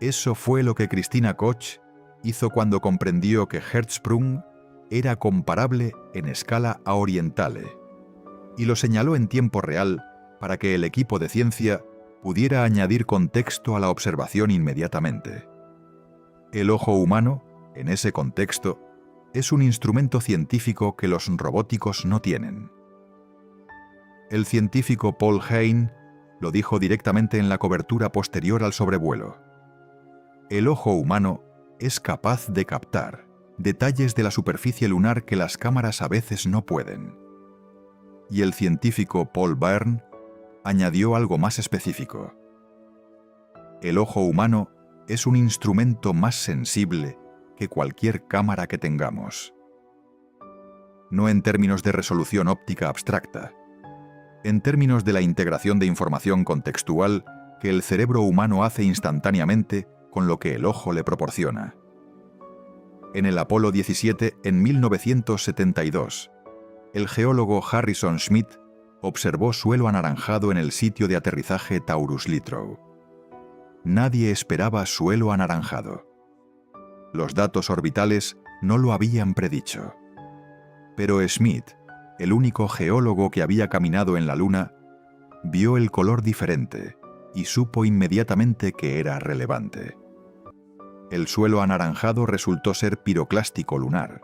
Eso fue lo que Christina Koch hizo cuando comprendió que Hertzsprung era comparable en escala a Orientale, y lo señaló en tiempo real para que el equipo de ciencia pudiera añadir contexto a la observación inmediatamente. El ojo humano, en ese contexto, es un instrumento científico que los robóticos no tienen. El científico Paul Hein lo dijo directamente en la cobertura posterior al sobrevuelo. El ojo humano es capaz de captar, detalles de la superficie lunar que las cámaras a veces no pueden. Y el científico Paul Byrne añadió algo más específico. El ojo humano es un instrumento más sensible que cualquier cámara que tengamos. No en términos de resolución óptica abstracta, en términos de la integración de información contextual que el cerebro humano hace instantáneamente con lo que el ojo le proporciona. En el Apolo 17, en 1972, el geólogo Harrison Schmitt observó suelo anaranjado en el sitio de aterrizaje Taurus-Littrow. Nadie esperaba suelo anaranjado. Los datos orbitales no lo habían predicho. Pero Schmitt, el único geólogo que había caminado en la Luna, vio el color diferente y supo inmediatamente que era relevante. El suelo anaranjado resultó ser piroclástico lunar,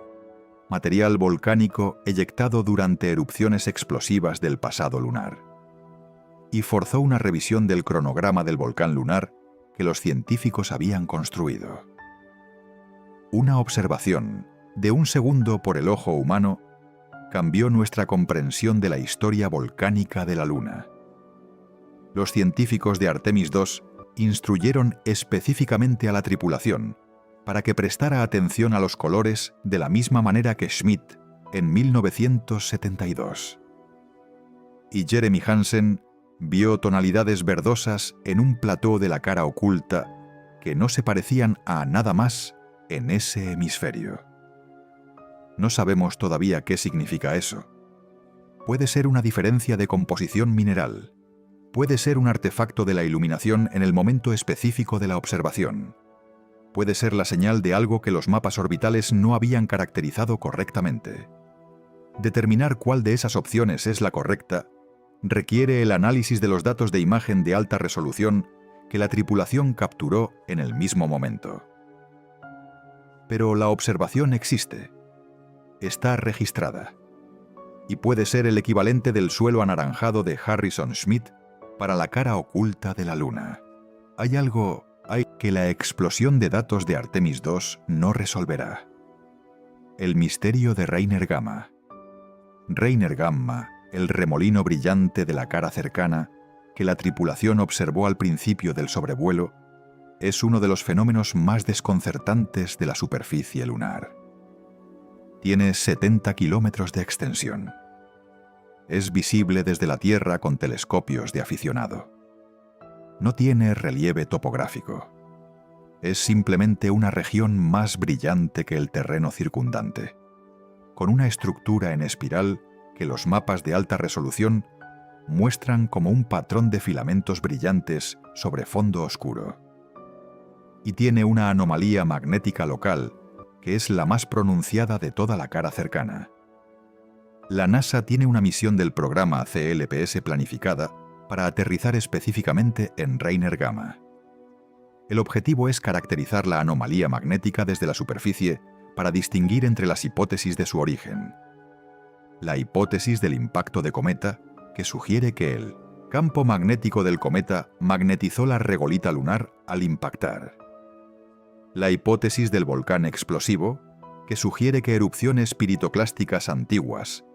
material volcánico eyectado durante erupciones explosivas del pasado lunar, y forzó una revisión del cronograma del volcán lunar que los científicos habían construido. Una observación de un segundo por el ojo humano cambió nuestra comprensión de la historia volcánica de la Luna. Los científicos de Artemis II instruyeron específicamente a la tripulación para que prestara atención a los colores de la misma manera que Schmitt en 1972. Y Jeremy Hansen vio tonalidades verdosas en un plató de la cara oculta que no se parecían a nada más en ese hemisferio. No sabemos todavía qué significa eso. Puede ser una diferencia de composición mineral. Puede ser un artefacto de la iluminación en el momento específico de la observación. Puede ser la señal de algo que los mapas orbitales no habían caracterizado correctamente. Determinar cuál de esas opciones es la correcta requiere el análisis de los datos de imagen de alta resolución que la tripulación capturó en el mismo momento. Pero la observación existe. Está registrada. Y puede ser el equivalente del suelo anaranjado de Harrison Schmitt para la cara oculta de la Luna. Hay algo que la explosión de datos de Artemis II no resolverá. El misterio de Reiner Gamma. Reiner Gamma, el remolino brillante de la cara cercana que la tripulación observó al principio del sobrevuelo, es uno de los fenómenos más desconcertantes de la superficie lunar. Tiene 70 kilómetros de extensión. Es visible desde la Tierra con telescopios de aficionado. No tiene relieve topográfico. Es simplemente una región más brillante que el terreno circundante, con una estructura en espiral que los mapas de alta resolución muestran como un patrón de filamentos brillantes sobre fondo oscuro. Y tiene una anomalía magnética local que es la más pronunciada de toda la cara cercana. La NASA tiene una misión del programa CLPS planificada para aterrizar específicamente en Reiner Gamma. El objetivo es caracterizar la anomalía magnética desde la superficie para distinguir entre las hipótesis de su origen. La hipótesis del impacto de cometa, que sugiere que el campo magnético del cometa magnetizó la regolita lunar al impactar. La hipótesis del volcán explosivo, que sugiere que erupciones piritoclásticas antiguas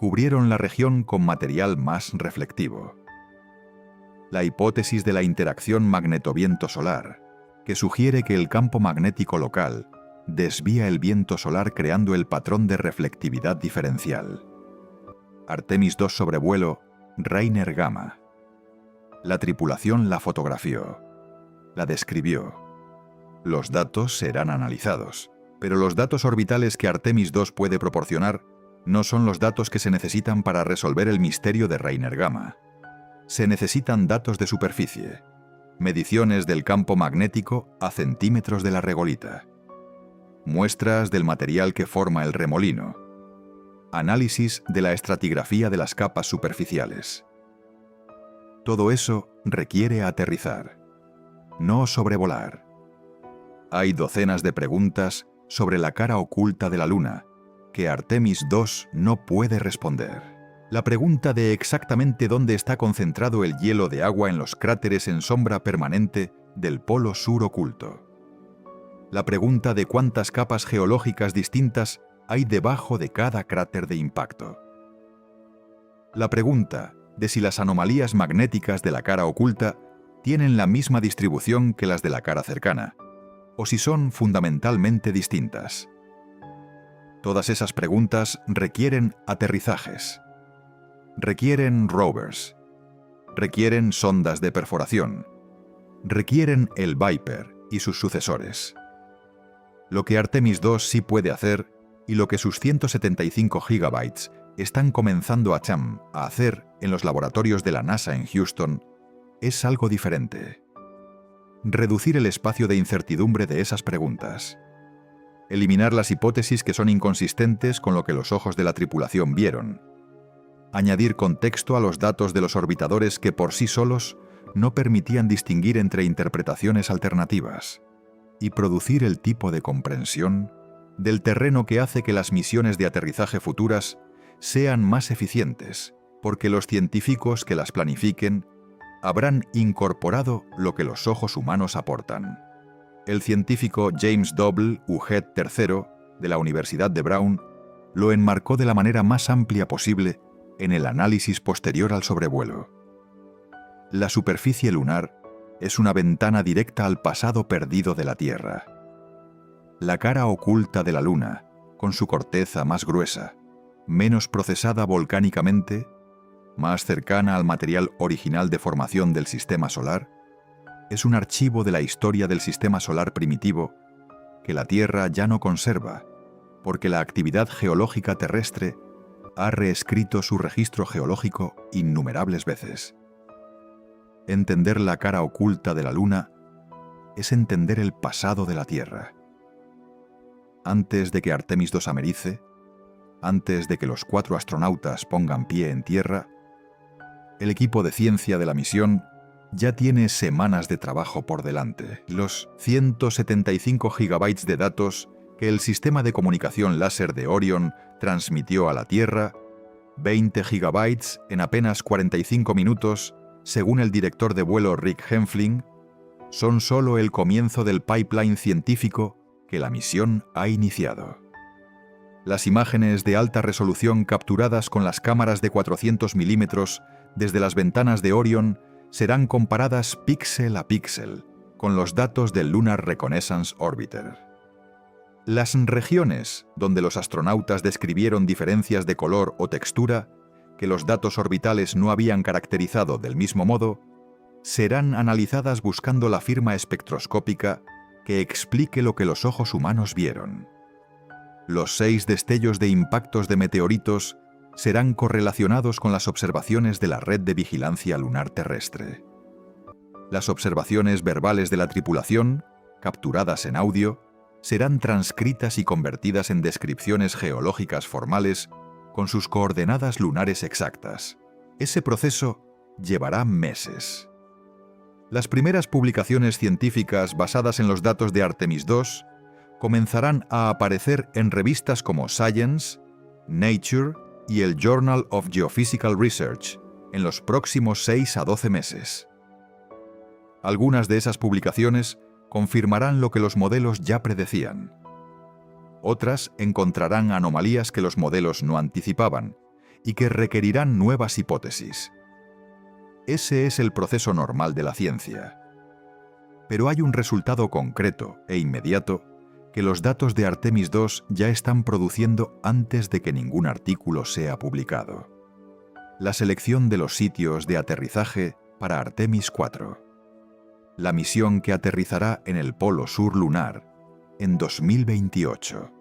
cubrieron la región con material más reflectivo. La hipótesis de la interacción magneto-viento solar, que sugiere que el campo magnético local desvía el viento solar creando el patrón de reflectividad diferencial. Artemis II sobrevuelo Reiner Gamma. La tripulación la fotografió, la describió. Los datos serán analizados, pero los datos orbitales que Artemis II puede proporcionar no son los datos que se necesitan para resolver el misterio de Reiner Gamma. Se necesitan datos de superficie, mediciones del campo magnético a centímetros de la regolita, muestras del material que forma el remolino, análisis de la estratigrafía de las capas superficiales. Todo eso requiere aterrizar, no sobrevolar. Hay docenas de preguntas sobre la cara oculta de la Luna que Artemis II no puede responder. La pregunta de exactamente dónde está concentrado el hielo de agua en los cráteres en sombra permanente del polo sur oculto. La pregunta de cuántas capas geológicas distintas hay debajo de cada cráter de impacto. La pregunta de si las anomalías magnéticas de la cara oculta tienen la misma distribución que las de la cara cercana, o si son fundamentalmente distintas. Todas esas preguntas requieren aterrizajes, requieren rovers, requieren sondas de perforación, requieren el Viper y sus sucesores. Lo que Artemis II sí puede hacer, y lo que sus 175 gigabytes están comenzando a hacer en los laboratorios de la NASA en Houston, es algo diferente. Reducir el espacio de incertidumbre de esas preguntas. Eliminar las hipótesis que son inconsistentes con lo que los ojos de la tripulación vieron. Añadir contexto a los datos de los orbitadores que por sí solos no permitían distinguir entre interpretaciones alternativas. Y producir el tipo de comprensión del terreno que hace que las misiones de aterrizaje futuras sean más eficientes, porque los científicos que las planifiquen habrán incorporado lo que los ojos humanos aportan. El científico James W. Head III, de la Universidad de Brown, lo enmarcó de la manera más amplia posible en el análisis posterior al sobrevuelo. La superficie lunar es una ventana directa al pasado perdido de la Tierra. La cara oculta de la Luna, con su corteza más gruesa, menos procesada volcánicamente, más cercana al material original de formación del Sistema Solar, es un archivo de la historia del Sistema Solar primitivo que la Tierra ya no conserva, porque la actividad geológica terrestre ha reescrito su registro geológico innumerables veces. Entender la cara oculta de la Luna es entender el pasado de la Tierra. Antes de que Artemis II americe, antes de que los 4 astronautas pongan pie en tierra, el equipo de ciencia de la misión ya tiene semanas de trabajo por delante. Los 175 gigabytes de datos que el sistema de comunicación láser de Orion transmitió a la Tierra, 20 gigabytes en apenas 45 minutos, según el director de vuelo Rick Hempfling, son solo el comienzo del pipeline científico que la misión ha iniciado. Las imágenes de alta resolución capturadas con las cámaras de 400 milímetros desde las ventanas de Orion serán comparadas píxel a píxel con los datos del Lunar Reconnaissance Orbiter. Las regiones donde los astronautas describieron diferencias de color o textura que los datos orbitales no habían caracterizado del mismo modo, serán analizadas buscando la firma espectroscópica que explique lo que los ojos humanos vieron. Los 6 destellos de impactos de meteoritos serán correlacionados con las observaciones de la Red de Vigilancia Lunar Terrestre. Las observaciones verbales de la tripulación, capturadas en audio, serán transcritas y convertidas en descripciones geológicas formales con sus coordenadas lunares exactas. Ese proceso llevará meses. Las primeras publicaciones científicas basadas en los datos de Artemis II comenzarán a aparecer en revistas como Science, Nature y el Journal of Geophysical Research en los próximos 6 a 12 meses. Algunas de esas publicaciones confirmarán lo que los modelos ya predecían. Otras encontrarán anomalías que los modelos no anticipaban y que requerirán nuevas hipótesis. Ese es el proceso normal de la ciencia. Pero hay un resultado concreto e inmediato que los datos de Artemis II ya están produciendo antes de que ningún artículo sea publicado. La selección de los sitios de aterrizaje para Artemis IV. La misión que aterrizará en el polo sur lunar en 2028.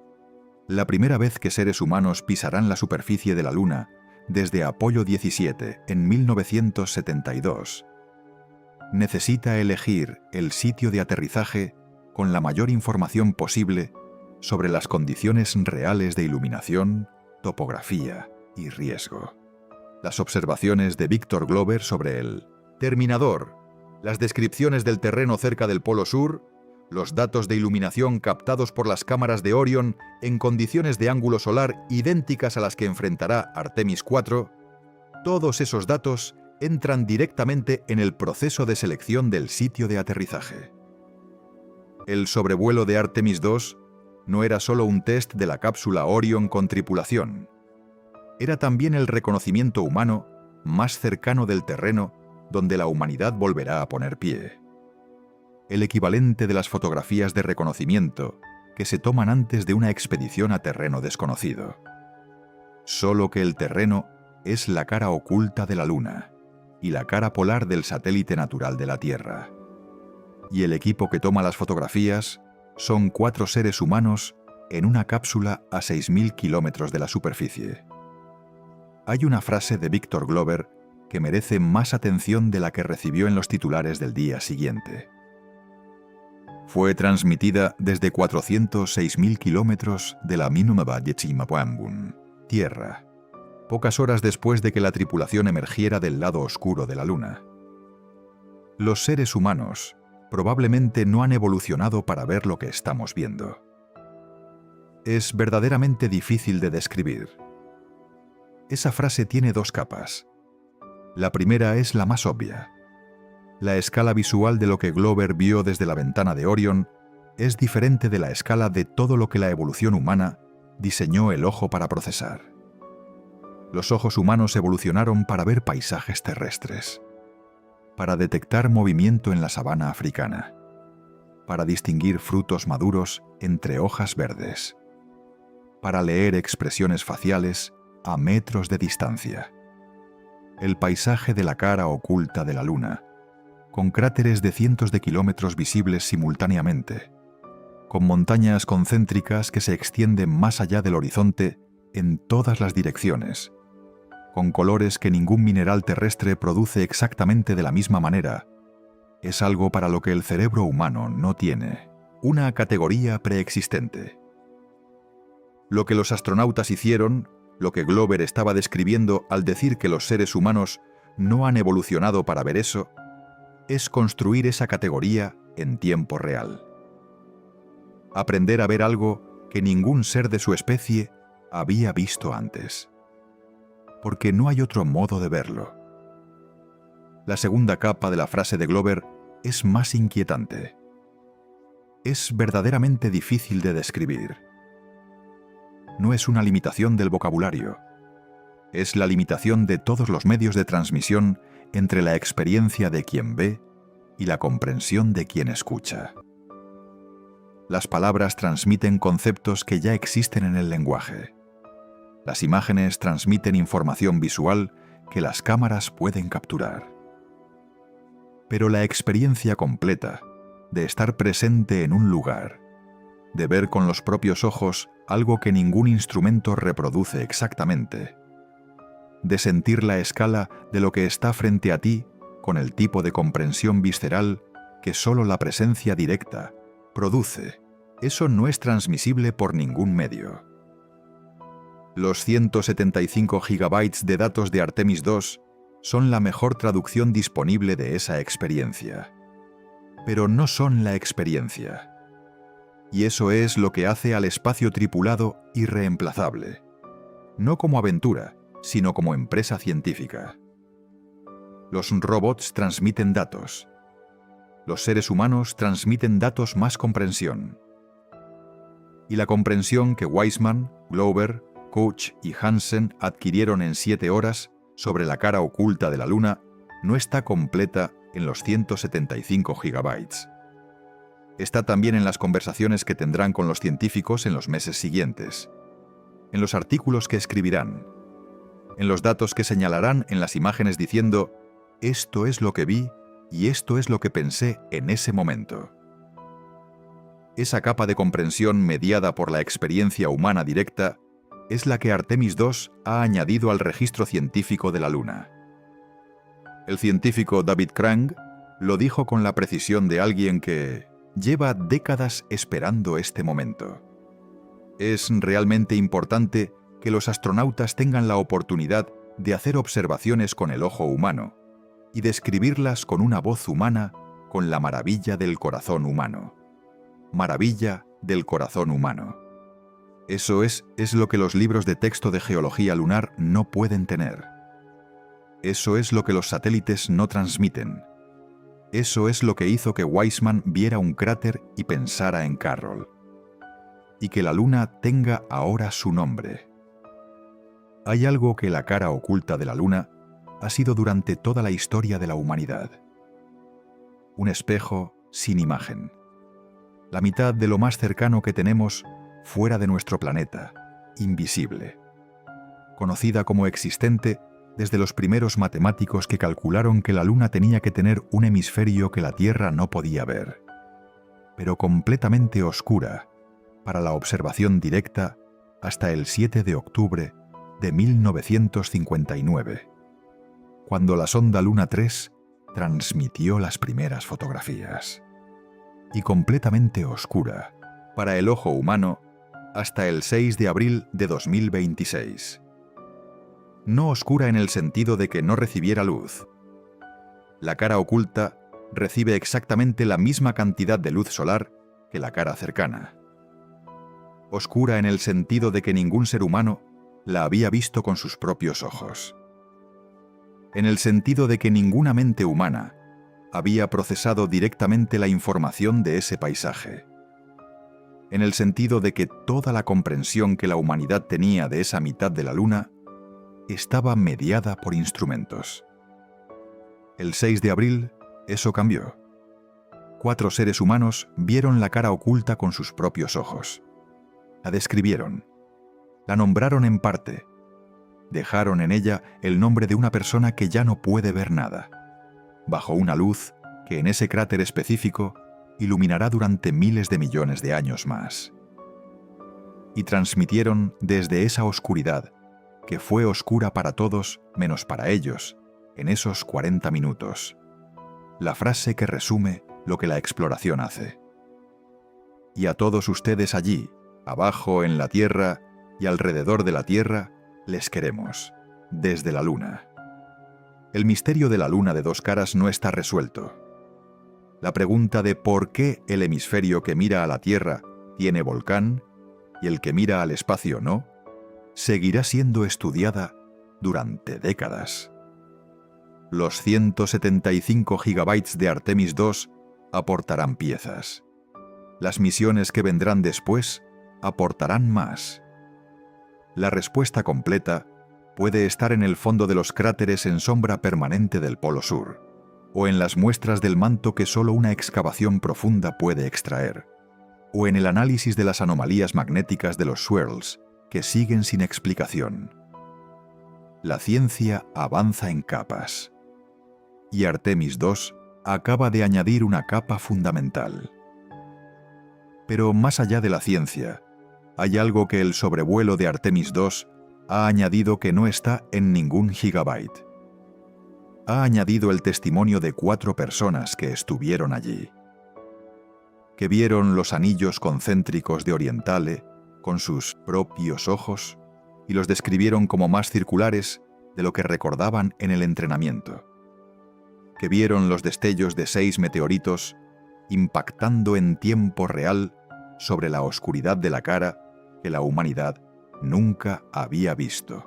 La primera vez que seres humanos pisarán la superficie de la Luna desde Apolo 17 en 1972. Necesita elegir el sitio de aterrizaje con la mayor información posible sobre las condiciones reales de iluminación, topografía y riesgo. Las observaciones de Victor Glover sobre el terminador, las descripciones del terreno cerca del Polo Sur, los datos de iluminación captados por las cámaras de Orion en condiciones de ángulo solar idénticas a las que enfrentará Artemis IV, todos esos datos entran directamente en el proceso de selección del sitio de aterrizaje. El sobrevuelo de Artemis II no era solo un test de la cápsula Orion con tripulación. Era también el reconocimiento humano más cercano del terreno donde la humanidad volverá a poner pie. El equivalente de las fotografías de reconocimiento que se toman antes de una expedición a terreno desconocido. Solo que el terreno es la cara oculta de la Luna y la cara polar del satélite natural de la Tierra. Y el equipo que toma las fotografías son 4 seres humanos en una cápsula a 6.000 kilómetros de la superficie. Hay una frase de Victor Glover que merece más atención de la que recibió en los titulares del día siguiente. Fue transmitida desde 406.000 kilómetros de la Minumaba de Chimapuambun, Tierra, pocas horas después de que la tripulación emergiera del lado oscuro de la Luna. Los seres humanos probablemente no han evolucionado para ver lo que estamos viendo. Es verdaderamente difícil de describir. Esa frase tiene 2 capas. La primera es la más obvia. La escala visual de lo que Glover vio desde la ventana de Orion es diferente de la escala de todo lo que la evolución humana diseñó el ojo para procesar. Los ojos humanos evolucionaron para ver paisajes terrestres, para detectar movimiento en la sabana africana, para distinguir frutos maduros entre hojas verdes, para leer expresiones faciales a metros de distancia. El paisaje de la cara oculta de la Luna, con cráteres de cientos de kilómetros visibles simultáneamente, con montañas concéntricas que se extienden más allá del horizonte en todas las direcciones, con colores que ningún mineral terrestre produce exactamente de la misma manera, es algo para lo que el cerebro humano no tiene una categoría preexistente. Lo que los astronautas hicieron, lo que Glover estaba describiendo al decir que los seres humanos no han evolucionado para ver eso, es construir esa categoría en tiempo real. Aprender a ver algo que ningún ser de su especie había visto antes. Porque no hay otro modo de verlo. La segunda capa de la frase de Glover es más inquietante. Es verdaderamente difícil de describir. No es una limitación del vocabulario. Es la limitación de todos los medios de transmisión entre la experiencia de quien ve y la comprensión de quien escucha. Las palabras transmiten conceptos que ya existen en el lenguaje. Las imágenes transmiten información visual que las cámaras pueden capturar. Pero la experiencia completa de estar presente en un lugar, de ver con los propios ojos algo que ningún instrumento reproduce exactamente, de sentir la escala de lo que está frente a ti con el tipo de comprensión visceral que solo la presencia directa produce, eso no es transmisible por ningún medio. Los 175 gigabytes de datos de Artemis II son la mejor traducción disponible de esa experiencia. Pero no son la experiencia. Y eso es lo que hace al espacio tripulado irreemplazable. No como aventura, sino como empresa científica. Los robots transmiten datos. Los seres humanos transmiten datos más comprensión. Y la comprensión que Weissman, Glover, Koch y Hansen adquirieron en 7 horas sobre la cara oculta de la Luna no está completa en los 175 gigabytes. Está también en las conversaciones que tendrán con los científicos en los meses siguientes, en los artículos que escribirán, en los datos que señalarán en las imágenes diciendo «esto es lo que vi y esto es lo que pensé en ese momento». Esa capa de comprensión mediada por la experiencia humana directa es la que Artemis II ha añadido al registro científico de la Luna. El científico David Krang lo dijo con la precisión de alguien que lleva décadas esperando este momento. Es realmente importante que los astronautas tengan la oportunidad de hacer observaciones con el ojo humano y describirlas con una voz humana con la maravilla del corazón humano. Maravilla del corazón humano. Eso es lo que los libros de texto de geología lunar no pueden tener. Eso es lo que los satélites no transmiten. Eso es lo que hizo que Weissman viera un cráter y pensara en Carroll. Y que la Luna tenga ahora su nombre. Hay algo que la cara oculta de la Luna ha sido durante toda la historia de la humanidad. Un espejo sin imagen. La mitad de lo más cercano que tenemos fuera de nuestro planeta, invisible. Conocida como existente desde los primeros matemáticos que calcularon que la Luna tenía que tener un hemisferio que la Tierra no podía ver, pero completamente oscura para la observación directa hasta el 7 de octubre de 1959, cuando la sonda Luna 3 transmitió las primeras fotografías. Y completamente oscura para el ojo humano hasta el 6 de abril de 2026. No oscura en el sentido de que no recibiera luz. La cara oculta recibe exactamente la misma cantidad de luz solar que la cara cercana. Oscura en el sentido de que ningún ser humano la había visto con sus propios ojos. En el sentido de que ninguna mente humana había procesado directamente la información de ese paisaje. En el sentido de que toda la comprensión que la humanidad tenía de esa mitad de la Luna estaba mediada por instrumentos. El 6 de abril, eso cambió. 4 seres humanos vieron la cara oculta con sus propios ojos. La describieron. La nombraron en parte. Dejaron en ella el nombre de una persona que ya no puede ver nada, bajo una luz que en ese cráter específico iluminará durante miles de millones de años más. Y transmitieron desde esa oscuridad, que fue oscura para todos menos para ellos, en esos 40 minutos, la frase que resume lo que la exploración hace. Y a todos ustedes allí, abajo en la Tierra y alrededor de la Tierra, les queremos, desde la Luna. El misterio de la Luna de dos caras no está resuelto. La pregunta de por qué el hemisferio que mira a la Tierra tiene volcán y el que mira al espacio no, seguirá siendo estudiada durante décadas. Los 175 gigabytes de Artemis II aportarán piezas. Las misiones que vendrán después aportarán más. La respuesta completa puede estar en el fondo de los cráteres en sombra permanente del Polo Sur, o en las muestras del manto que solo una excavación profunda puede extraer, o en el análisis de las anomalías magnéticas de los swirls que siguen sin explicación. La ciencia avanza en capas, y Artemis II acaba de añadir una capa fundamental. Pero más allá de la ciencia, hay algo que el sobrevuelo de Artemis II ha añadido que no está en ningún gigabyte. Ha añadido el testimonio de 4 personas que estuvieron allí, que vieron los anillos concéntricos de Orientale con sus propios ojos y los describieron como más circulares de lo que recordaban en el entrenamiento, que vieron los destellos de 6 meteoritos impactando en tiempo real sobre la oscuridad de la cara que la humanidad nunca había visto,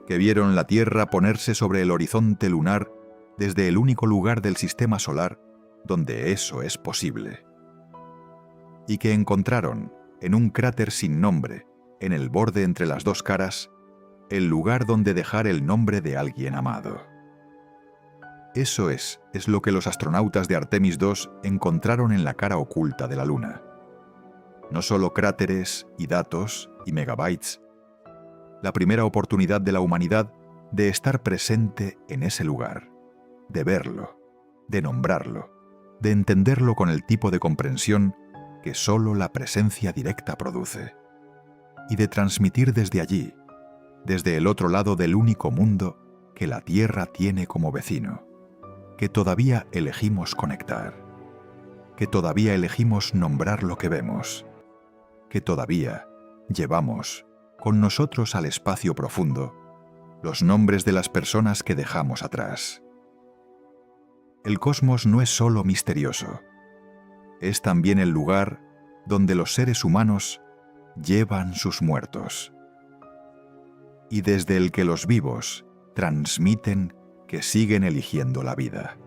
que vieron la Tierra ponerse sobre el horizonte lunar desde el único lugar del sistema solar donde eso es posible, y que encontraron en un cráter sin nombre, en el borde entre las dos caras, el lugar donde dejar el nombre de alguien amado. Eso es lo que los astronautas de Artemis II encontraron en la cara oculta de la Luna. No solo cráteres y datos y megabytes, la primera oportunidad de la humanidad de estar presente en ese lugar, de verlo, de nombrarlo, de entenderlo con el tipo de comprensión que solo la presencia directa produce, y de transmitir desde allí, desde el otro lado del único mundo que la Tierra tiene como vecino, que todavía elegimos conectar, que todavía elegimos nombrar lo que vemos, que todavía llevamos con nosotros al espacio profundo los nombres de las personas que dejamos atrás. El cosmos no es solo misterioso, es también el lugar donde los seres humanos llevan sus muertos, y desde el que los vivos transmiten que siguen eligiendo la vida.